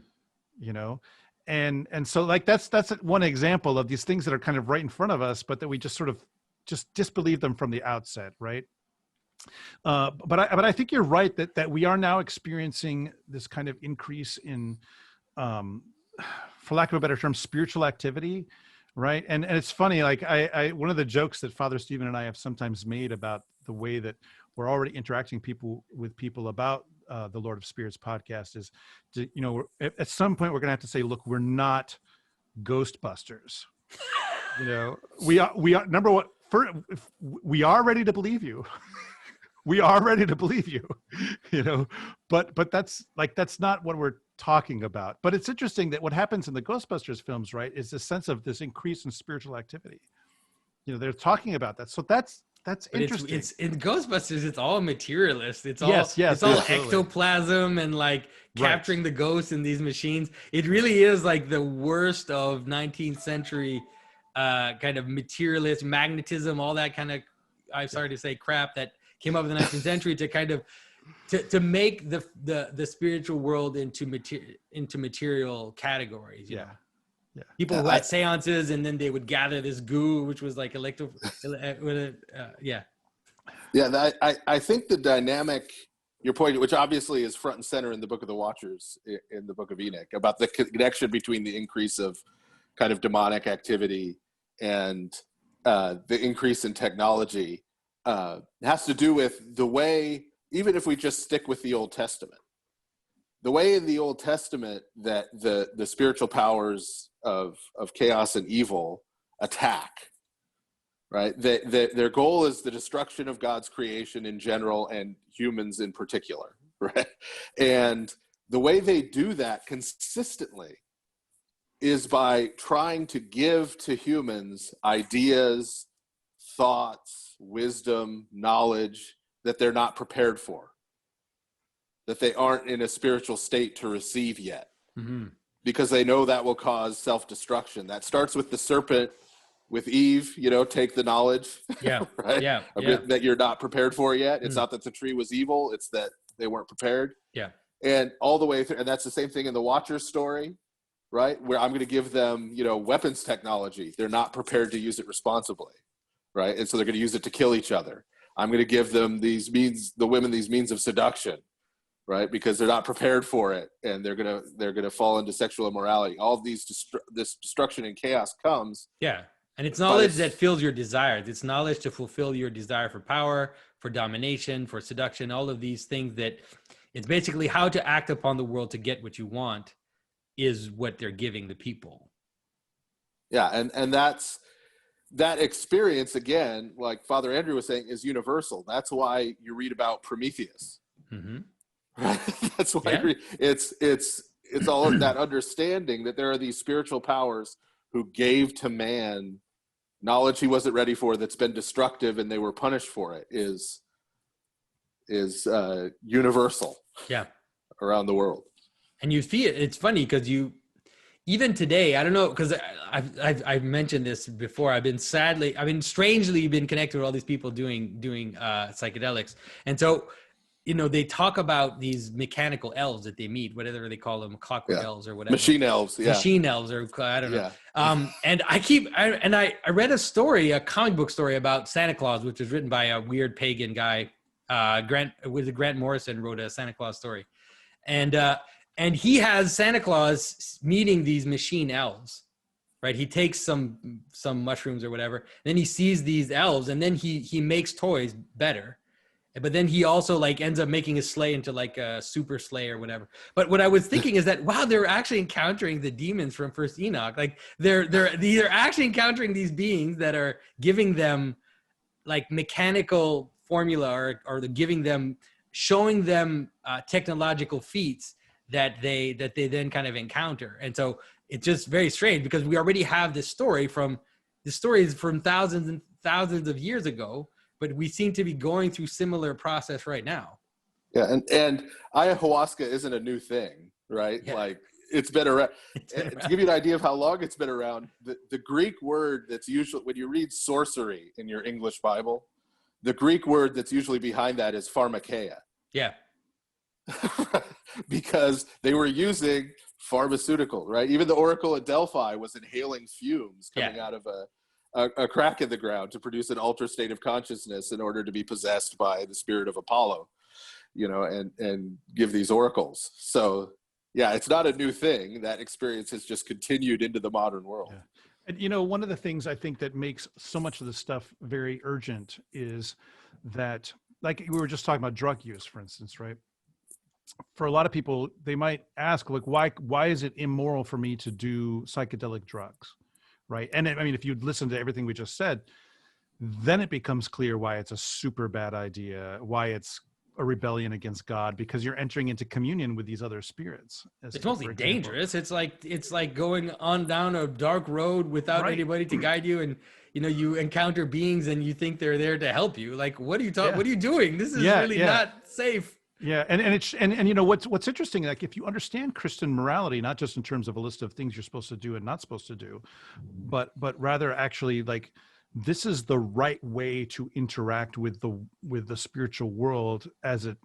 And so like that's one example of these things that are kind of right in front of us, but that we just sort of just disbelieve them from the outset, right? But I think you're right that we are now experiencing this kind of increase in, for lack of a better term, spiritual activity, right? And it's funny, like I one of the jokes that Father Stephen and I have sometimes made about the way that we're already interacting with people about the Lord of Spirits podcast is, at some point we're going to have to say, look, we're not Ghostbusters. We are number one. We are ready to believe you. We are ready to believe you. But that's not what we're talking about. But it's interesting that what happens in the Ghostbusters films, right, is this sense of this increase in spiritual activity. They're talking about that. So that's interesting. It's in Ghostbusters. It's all materialist. It's all yes, it's all absolutely. Ectoplasm and like capturing the ghosts in these machines. It really is like the worst of 19th century kind of materialist magnetism, all that kind of, I'm sorry to say, crap that came up in the 19th century to kind of to make the spiritual world into material categories. Yeah. Yeah. People who had seances, and then they would gather this goo, which was like Yeah, I think the dynamic, your point, which obviously is front and center in the Book of the Watchers, in the Book of Enoch, about the connection between the increase of kind of demonic activity and the increase in technology, has to do with the way, even if we just stick with the Old Testament, the way in the Old Testament that the spiritual powers of chaos and evil attack, right? Their goal is the destruction of God's creation in general and humans in particular, right? And the way they do that consistently is by trying to give to humans ideas, thoughts, wisdom, knowledge that they're not prepared for, that they aren't in a spiritual state to receive yet, because they know that will cause self-destruction. That starts with the serpent, with Eve, take the knowledge, right? That you're not prepared for yet. It's not that the tree was evil, it's that they weren't prepared. Yeah. And all the way through, and that's the same thing in the Watcher's story, right? Where I'm going to give them, weapons technology. They're not prepared to use it responsibly, right? And so they're going to use it to kill each other. I'm going to give them these means of seduction, right? Because they're not prepared for it, and they're going to fall into sexual immorality. All of this destruction and chaos comes. Yeah. And it's knowledge that fills your desires. It's knowledge to fulfill your desire for power, for domination, for seduction, all of these things that it's basically how to act upon the world to get what you want is what they're giving the people. Yeah. And that experience, again, like Father Andrew was saying, is universal. That's why you read about Prometheus. Right? That's why it's all of that understanding that there are these spiritual powers who gave to man knowledge he wasn't ready for, that's been destructive, and they were punished for it, is universal. Yeah. Around the world. And you see it. It's funny because even today, I don't know, because I've mentioned this before. I've been strangely been connected with all these people doing psychedelics, and so they talk about these mechanical elves that they meet, whatever they call them, clockwork elves or whatever. Machine elves, Machine elves, or I don't know. And I read a comic book story about Santa Claus, which was written by a weird pagan guy. Grant Morrison wrote a Santa Claus story, and he has Santa Claus meeting these machine elves, right? He takes some mushrooms or whatever, then he sees these elves, and then he makes toys better. But then he also ends up making his sleigh into a super sleigh or whatever. But what I was thinking is that, wow, they're actually encountering the demons from First Enoch. They're actually encountering these beings that are giving them mechanical formula or showing them technological feats that they then kind of encounter. And so it's just very strange because we already have this story from thousands and thousands of years ago, but we seem to be going through similar process right now. Yeah. And ayahuasca isn't a new thing, right? Yeah. It's been around. To give you an idea of how long it's been around, the Greek word that's usually, when you read sorcery in your English Bible, the Greek word that's usually behind that is pharmakeia. Yeah. Because they were using pharmaceutical, right? Even the Oracle at Delphi was inhaling fumes coming out of a crack in the ground to produce an altered state of consciousness in order to be possessed by the spirit of Apollo, and give these oracles. So yeah, it's not a new thing. That experience has just continued into the modern world. Yeah. And one of the things I think that makes so much of this stuff very urgent is that, like we were just talking about drug use, for instance, right? For a lot of people, they might ask, why is it immoral for me to do psychedelic drugs, right? And if you listen to everything we just said, then it becomes clear why it's a super bad idea, why it's a rebellion against God, because you're entering into communion with these other spirits. It's mostly dangerous. It's like going on down a dark road without anybody to guide you, and you encounter beings and you think they're there to help you. What are you talking? What are you doing? This is really not safe. Yeah, and what's interesting, if you understand Christian morality, not just in terms of a list of things you're supposed to do and not supposed to do, but rather actually this is the right way to interact with the spiritual world as it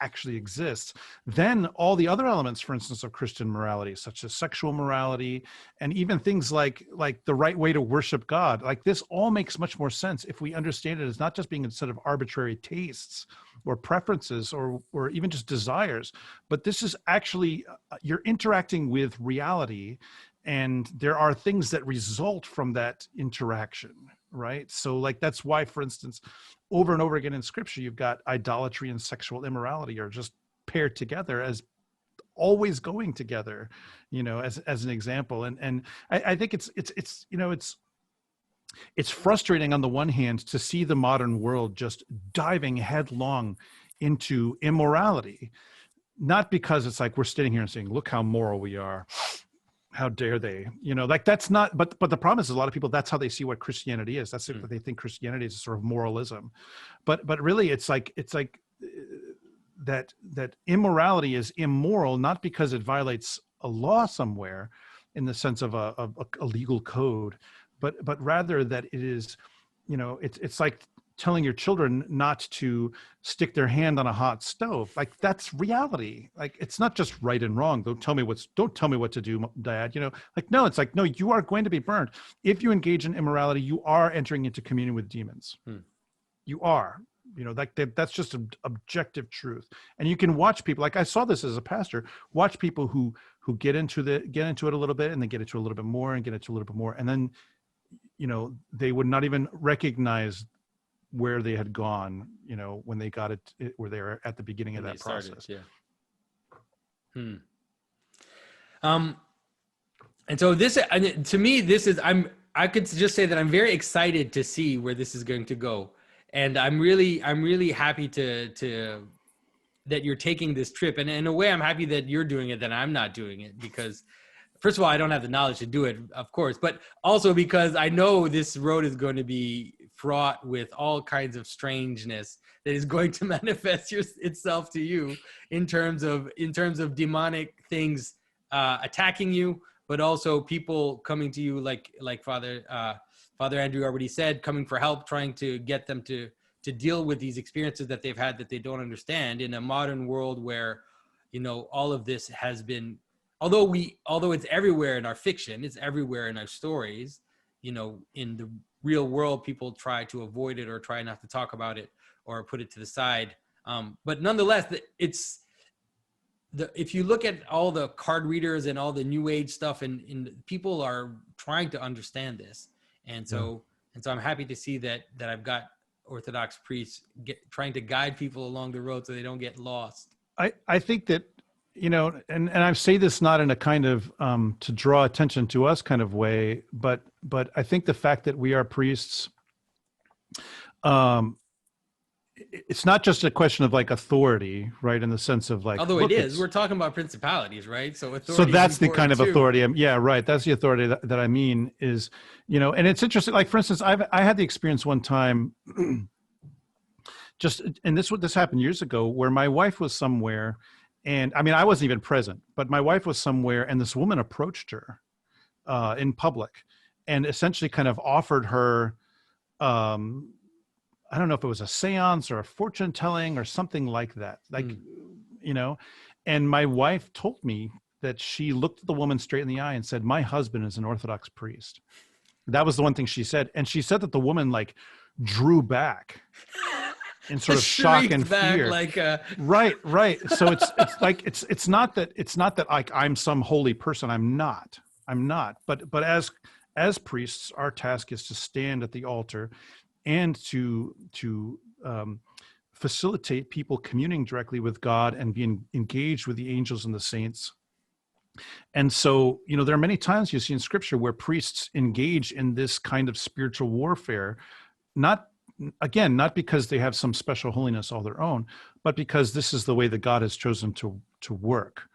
actually exists, then all the other elements, for instance, of Christian morality, such as sexual morality, and even things like the right way to worship God, this all makes much more sense if we understand it as not just being a set of arbitrary tastes or preferences or even just desires, but this is actually, you're interacting with reality, and there are things that result from that interaction, right? So that's why, for instance, over and over again in scripture, you've got idolatry and sexual immorality are just paired together as always going together, as an example. And I think it's frustrating on the one hand to see the modern world just diving headlong into immorality, not because it's like we're sitting here and saying, look how moral we are. How dare they, like that's not, but the problem is a lot of people, that's how they see what Christianity is. That's what they think Christianity is, a sort of moralism, but really it's like that immorality is immoral, not because it violates a law somewhere in the sense of a legal code, but rather that it is, it's like telling your children not to stick their hand on a hot stove. Like that's reality. Like it's not just right and wrong. Don't tell me what to do, Dad. No, it's like, no, you are going to be burned. If you engage in immorality, you are entering into communion with demons. You are, that's just an objective truth. And you can watch people, like I saw this as a pastor, watch people who get into it a little bit and then get into a little bit more and get into a little bit more. And then, they would not even recognize where they had gone, when they got it, where they were at the beginning of that process. And so this, to me, this is, I could just say that I'm very excited to see where this is going to go. And I'm really happy to that you're taking this trip. And in a way, I'm happy that you're doing it, that I'm not doing it, because first of all, I don't have the knowledge to do it, of course, but also because I know this road is going to be fraught with all kinds of strangeness that is going to manifest itself to you in terms of demonic things attacking you, but also people coming to you like Father Andrew already said, coming for help, trying to get them to deal with these experiences that they've had that they don't understand in a modern world where, all of this has been, although it's everywhere in our fiction, it's everywhere in our stories, in the real world, people try to avoid it or try not to talk about it or put it to the side. But nonetheless, if you look at all the card readers and all the new age stuff, and people are trying to understand this. And so I'm happy to see that I've got Orthodox priests trying to guide people along the road so they don't get lost. I think that, and I say this not in a kind of to draw attention to us kind of way, but I think the fact that we are priests, it's not just a question of like authority, right? In the sense of like, although we're talking about principalities, right? So authority. So that's the kind of authority. Yeah, right. That's the authority that I mean is, and it's interesting. Like for instance, I had the experience one time, and this happened years ago, where my wife was somewhere. And I mean, I wasn't even present, but my wife was somewhere and this woman approached her in public and essentially kind of offered her, I don't know if it was a seance or a fortune telling or something like that. Like, and my wife told me that she looked at the woman straight in the eye and said, "My husband is an Orthodox priest." That was the one thing she said. And she said that the woman like drew back in sort of shock and fear. Right. So it's not that like I'm some holy person. I'm not. But as priests, our task is to stand at the altar and to facilitate people communing directly with God and being engaged with the angels and the saints. And so, there are many times you see in Scripture where priests engage in this kind of spiritual warfare, not because they have some special holiness all their own, but because this is the way that God has chosen to work,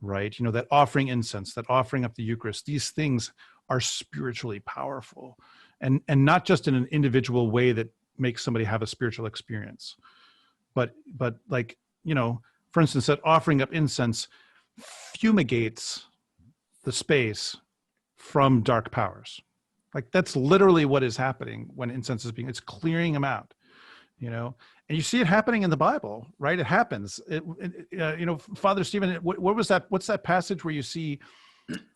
right? That offering incense, that offering up the Eucharist, these things are spiritually powerful, and not just in an individual way that makes somebody have a spiritual experience, but like, for instance, that offering up incense fumigates the space from dark powers. Like that's literally what is happening when incense is it's clearing them out, and you see it happening in the Bible, right? It happens. Father Stephen, what was that? What's that passage where you see,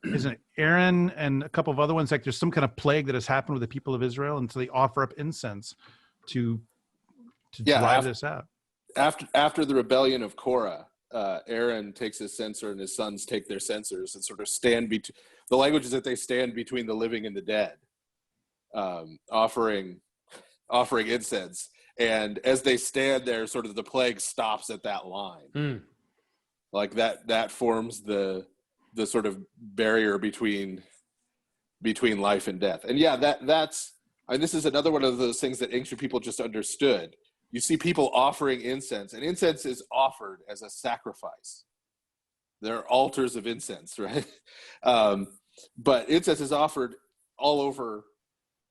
isn't it Aaron and a couple of other ones? Like there's some kind of plague that has happened with the people of Israel. And so they offer up incense to drive this out. After the rebellion of Korah, Aaron takes his censer and his sons take their censers and sort of stand between, the language is that they stand between the living and the dead, offering incense. And as they stand there, sort of the plague stops at that line. like that forms the sort of barrier between life and death. And yeah, that's and this is another one of those things that ancient people just understood. You see people offering incense, and incense is offered as a sacrifice. There are altars of incense, right? But incense is offered all over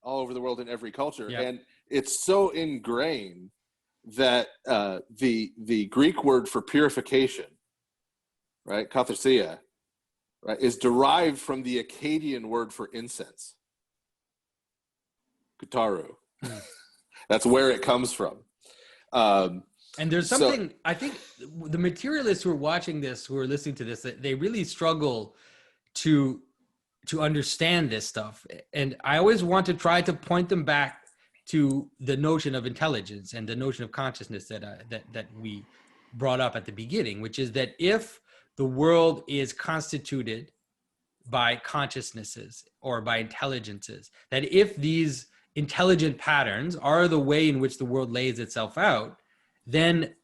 the world in every culture. Yeah. And it's so ingrained that the Greek word for purification, right, katharsia, right, is derived from the Akkadian word for incense, kataru. That's where it comes from. And there's something, I think the materialists who are watching this, who are listening to this, they really struggle to understand this stuff. And I always want to try to point them back to the notion of intelligence and the notion of consciousness that we brought up at the beginning, which is that if the world is constituted by consciousnesses or by intelligences, that if these intelligent patterns are the way in which the world lays itself out, then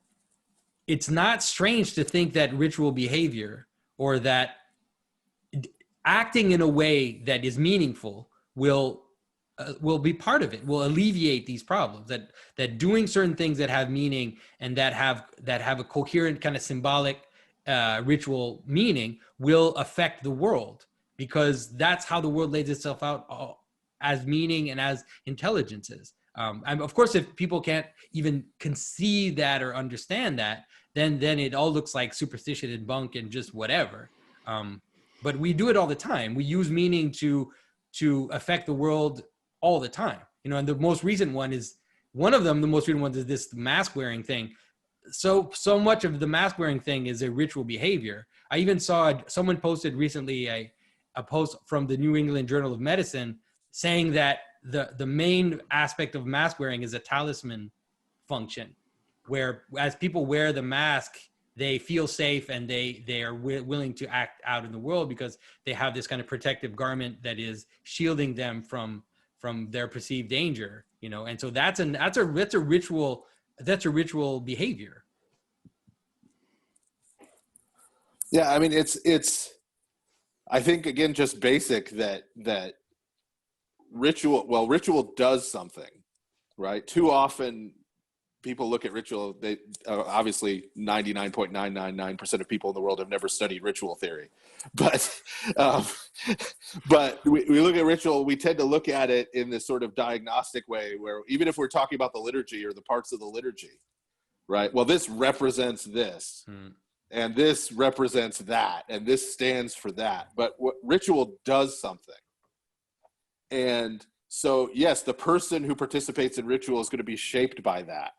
it's not strange to think that ritual behavior or that acting in a way that is meaningful will be part of it, will alleviate these problems, that doing certain things that have meaning and that have a coherent kind of symbolic ritual meaning will affect the world, because that's how the world lays itself out as meaning and as intelligences. And of course, if people can't even conceive that or understand that, then it all looks like superstition and bunk and just whatever. But we do it all the time. We use meaning to affect the world all the time. And the most recent one is this mask wearing thing. So much of the mask wearing thing is a ritual behavior. I even saw someone posted recently a post from the New England Journal of Medicine saying that the main aspect of mask wearing is a talisman function, where as people wear the mask, they feel safe and they are willing to act out in the world because they have this kind of protective garment that is shielding them from their perceived danger, and so that's a ritual behavior. Yeah, I mean it's I think again just basic that ritual does something, right? Too often people look at ritual, they obviously 99.999% of people in the world have never studied ritual theory, but we look at ritual, we tend to look at it in this sort of diagnostic way, where even if we're talking about the liturgy or the parts of the liturgy, right, well, this represents this and this represents that and this stands for that, but what ritual does something. And so yes, the person who participates in ritual is going to be shaped by that.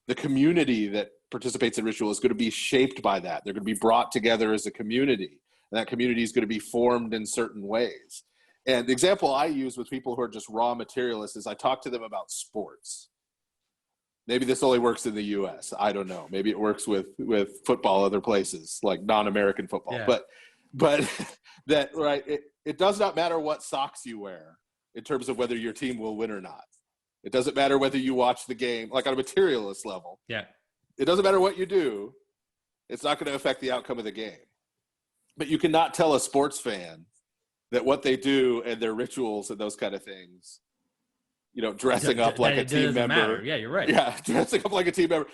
The community that participates in ritual is going to be shaped by that. They're going to be brought together as a community, and that community is going to be formed in certain ways. And the example I use with people who are just raw materialists is I talk to them about sports. Maybe this only works in the US. I don't know. Maybe it works with football other places, like non-American football. Yeah. But that, right, it does not matter what socks you wear in terms of whether your team will win or not. It doesn't matter whether you watch the game, like on a materialist level. Yeah. It doesn't matter what you do. It's not going to affect the outcome of the game. But you cannot tell a sports fan that what they do and their rituals and those kind of things, dressing up like a team member. Matter. Yeah, you're right. Yeah, dressing up like a team member.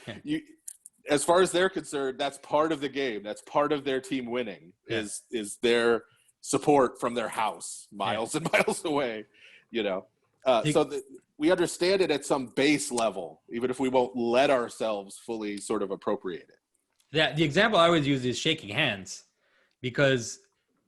As far as they're concerned, that's part of the game. That's part of their team winning, is their support from their house miles and miles away, we understand it at some base level, even if we won't let ourselves fully sort of appropriate it. Yeah, the example I always use is shaking hands, because,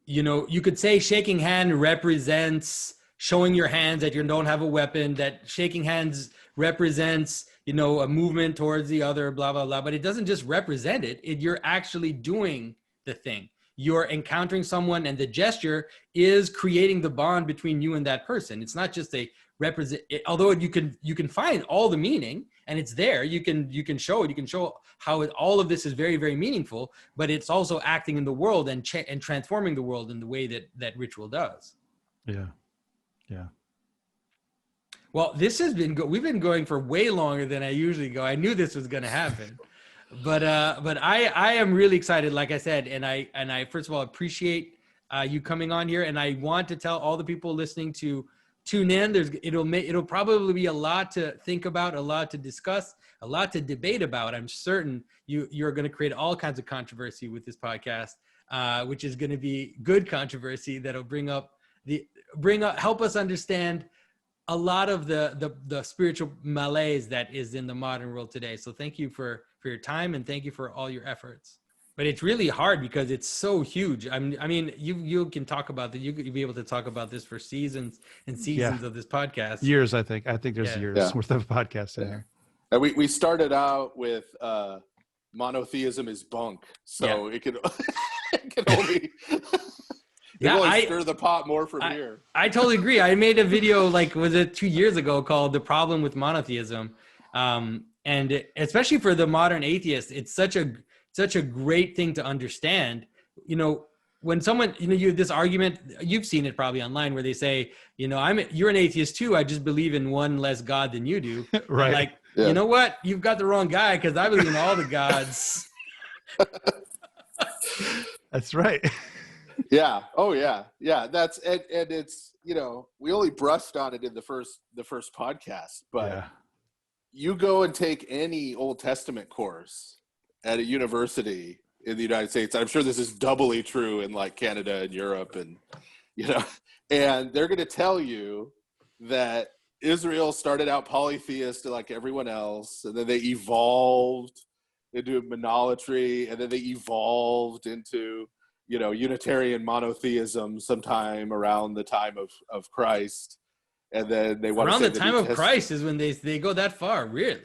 you could say shaking hand represents showing your hands that you don't have a weapon, that shaking hands represents, a movement towards the other, blah, blah, blah. But it doesn't just represent it. You're actually doing the thing. You're encountering someone, and the gesture is creating the bond between you and that person. It's not just a represent, although you can find all the meaning, and it's there. You can show it. You can show how all of this is very, very meaningful. But it's also acting in the world and transforming the world in the way that ritual does. Yeah, yeah. Well, this has been we've been going for way longer than I usually go. I knew this was going to happen. But I am really excited, like I said, and I first of all appreciate you coming on here, and I want to tell all the people listening to tune in. It'll probably be a lot to think about, a lot to discuss, a lot to debate about. I'm certain you're going to create all kinds of controversy with this podcast, which is going to be good controversy that'll help us understand a lot of the spiritual malaise that is in the modern world today. So thank you for your time, and thank you for all your efforts. But it's really hard because it's so huge. I mean, you can talk about that. You could be able to talk about this for seasons and seasons of this podcast. Years, I think. I think there's years worth of podcasts in there. And we started out with monotheism is bunk, so it can only stir the pot more from here. I totally agree. I made a video was it 2 years ago called "The Problem with Monotheism," and especially for the modern atheist, it's such a great thing to understand. When someone, this argument, you've seen it probably online, where they say, you're an atheist too. I just believe in one less God than you do. Right. You know what? You've got the wrong guy, because I believe in all the gods. That's right. Yeah. Oh yeah. Yeah. That's, and it's, we only brushed on it in the first podcast, but you go and take any Old Testament course at a university in the United States. I'm sure this is doubly true in Canada and Europe, and and they're going to tell you that Israel started out polytheist like everyone else, and then they evolved into monolatry, and then they evolved into Unitarian monotheism sometime around the time of Christ, and then they want around to the time of Christ is when they go that far, really.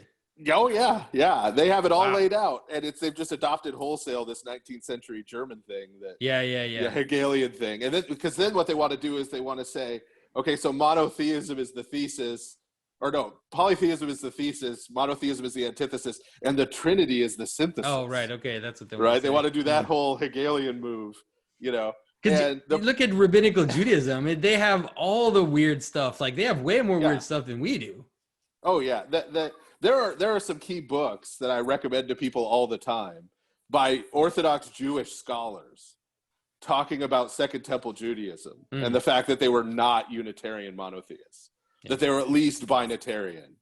Oh yeah, they have it all laid out, and they've just adopted wholesale this 19th century German thing the Hegelian thing, and then because then what they want to do is they want to say, okay, so monotheism is the thesis, or no, polytheism is the thesis, monotheism is the antithesis, and the Trinity is the synthesis. Oh right, okay, that's what they want. Right, to say. They want to do that whole Hegelian move, And look at rabbinical Judaism; they have all the weird stuff. They have way more weird stuff than we do. Oh yeah, there are some key books that I recommend to people all the time by Orthodox Jewish scholars talking about Second Temple Judaism and the fact that they were not Unitarian monotheists, that they were at least binitarian,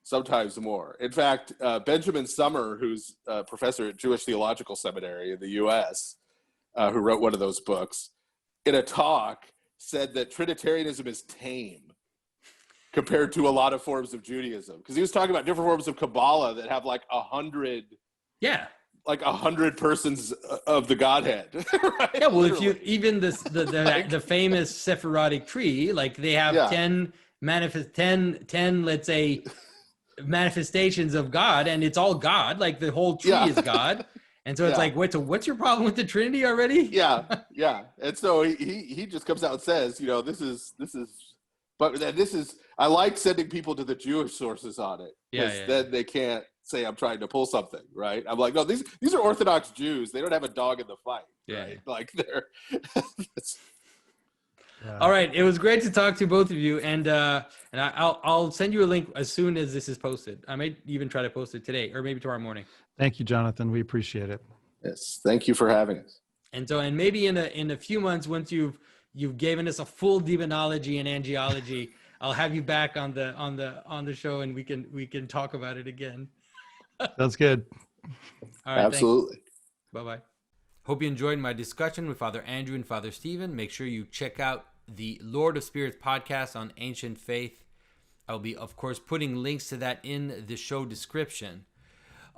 sometimes more. In fact, Benjamin Summer, who's a professor at Jewish Theological Seminary in the U.S., who wrote one of those books, in a talk said that Trinitarianism is tame compared to a lot of forms of Judaism, because he was talking about different forms of Kabbalah that have 100 persons of the Godhead. Right? Yeah, well, if you even the famous Sephirotic tree, they have 10 let's say manifestations of God, and it's all God, the whole tree is God. And so it's wait, so what's your problem with the Trinity already? Yeah. And so he just comes out and says, this is I like sending people to the Jewish sources on it, because then they can't say I'm trying to pull something, right? I'm like, no, these are Orthodox Jews. They don't have a dog in the fight, right? They're. All right, it was great to talk to both of you, and I'll send you a link as soon as this is posted. I might even try to post it today or maybe tomorrow morning. Thank you, Jonathan. We appreciate it. Yes, thank you for having us. And maybe in a few months, once you've given us a full demonology and angiology, I'll have you back on the show, and we can talk about it again. Sounds good. All right, absolutely. Bye-bye. Hope you enjoyed my discussion with Father Andrew and Father Stephen. Make sure you check out the Lord of Spirits podcast on ancient faith. I'll be, of course, putting links to that in the show description.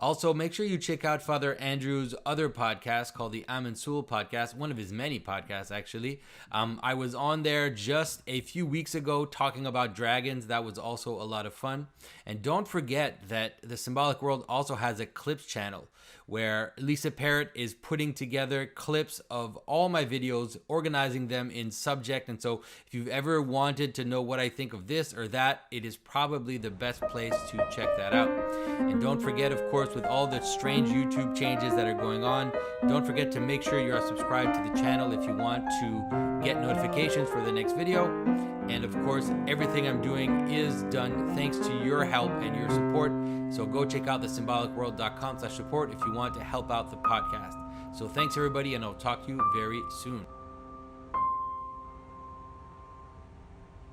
Also, make sure you check out Father Andrew's other podcast called the Amon Sul podcast, one of his many podcasts, actually. I was on there just a few weeks ago talking about dragons. That was also a lot of fun. And don't forget that the Symbolic World also has a clips channel where Lisa Parrott is putting together clips of all my videos, organizing them in subject. And so if you've ever wanted to know what I think of this or that, it is probably the best place to check that out. And don't forget, of course, with all the strange YouTube changes that are going on, don't forget to make sure you are subscribed to the channel if you want to get notifications for the next video. And of course, everything I'm doing is done thanks to your help and your support. So go check out thesymbolicworld.com/support if you want to help out the podcast. So thanks everybody, and I'll talk to you very soon.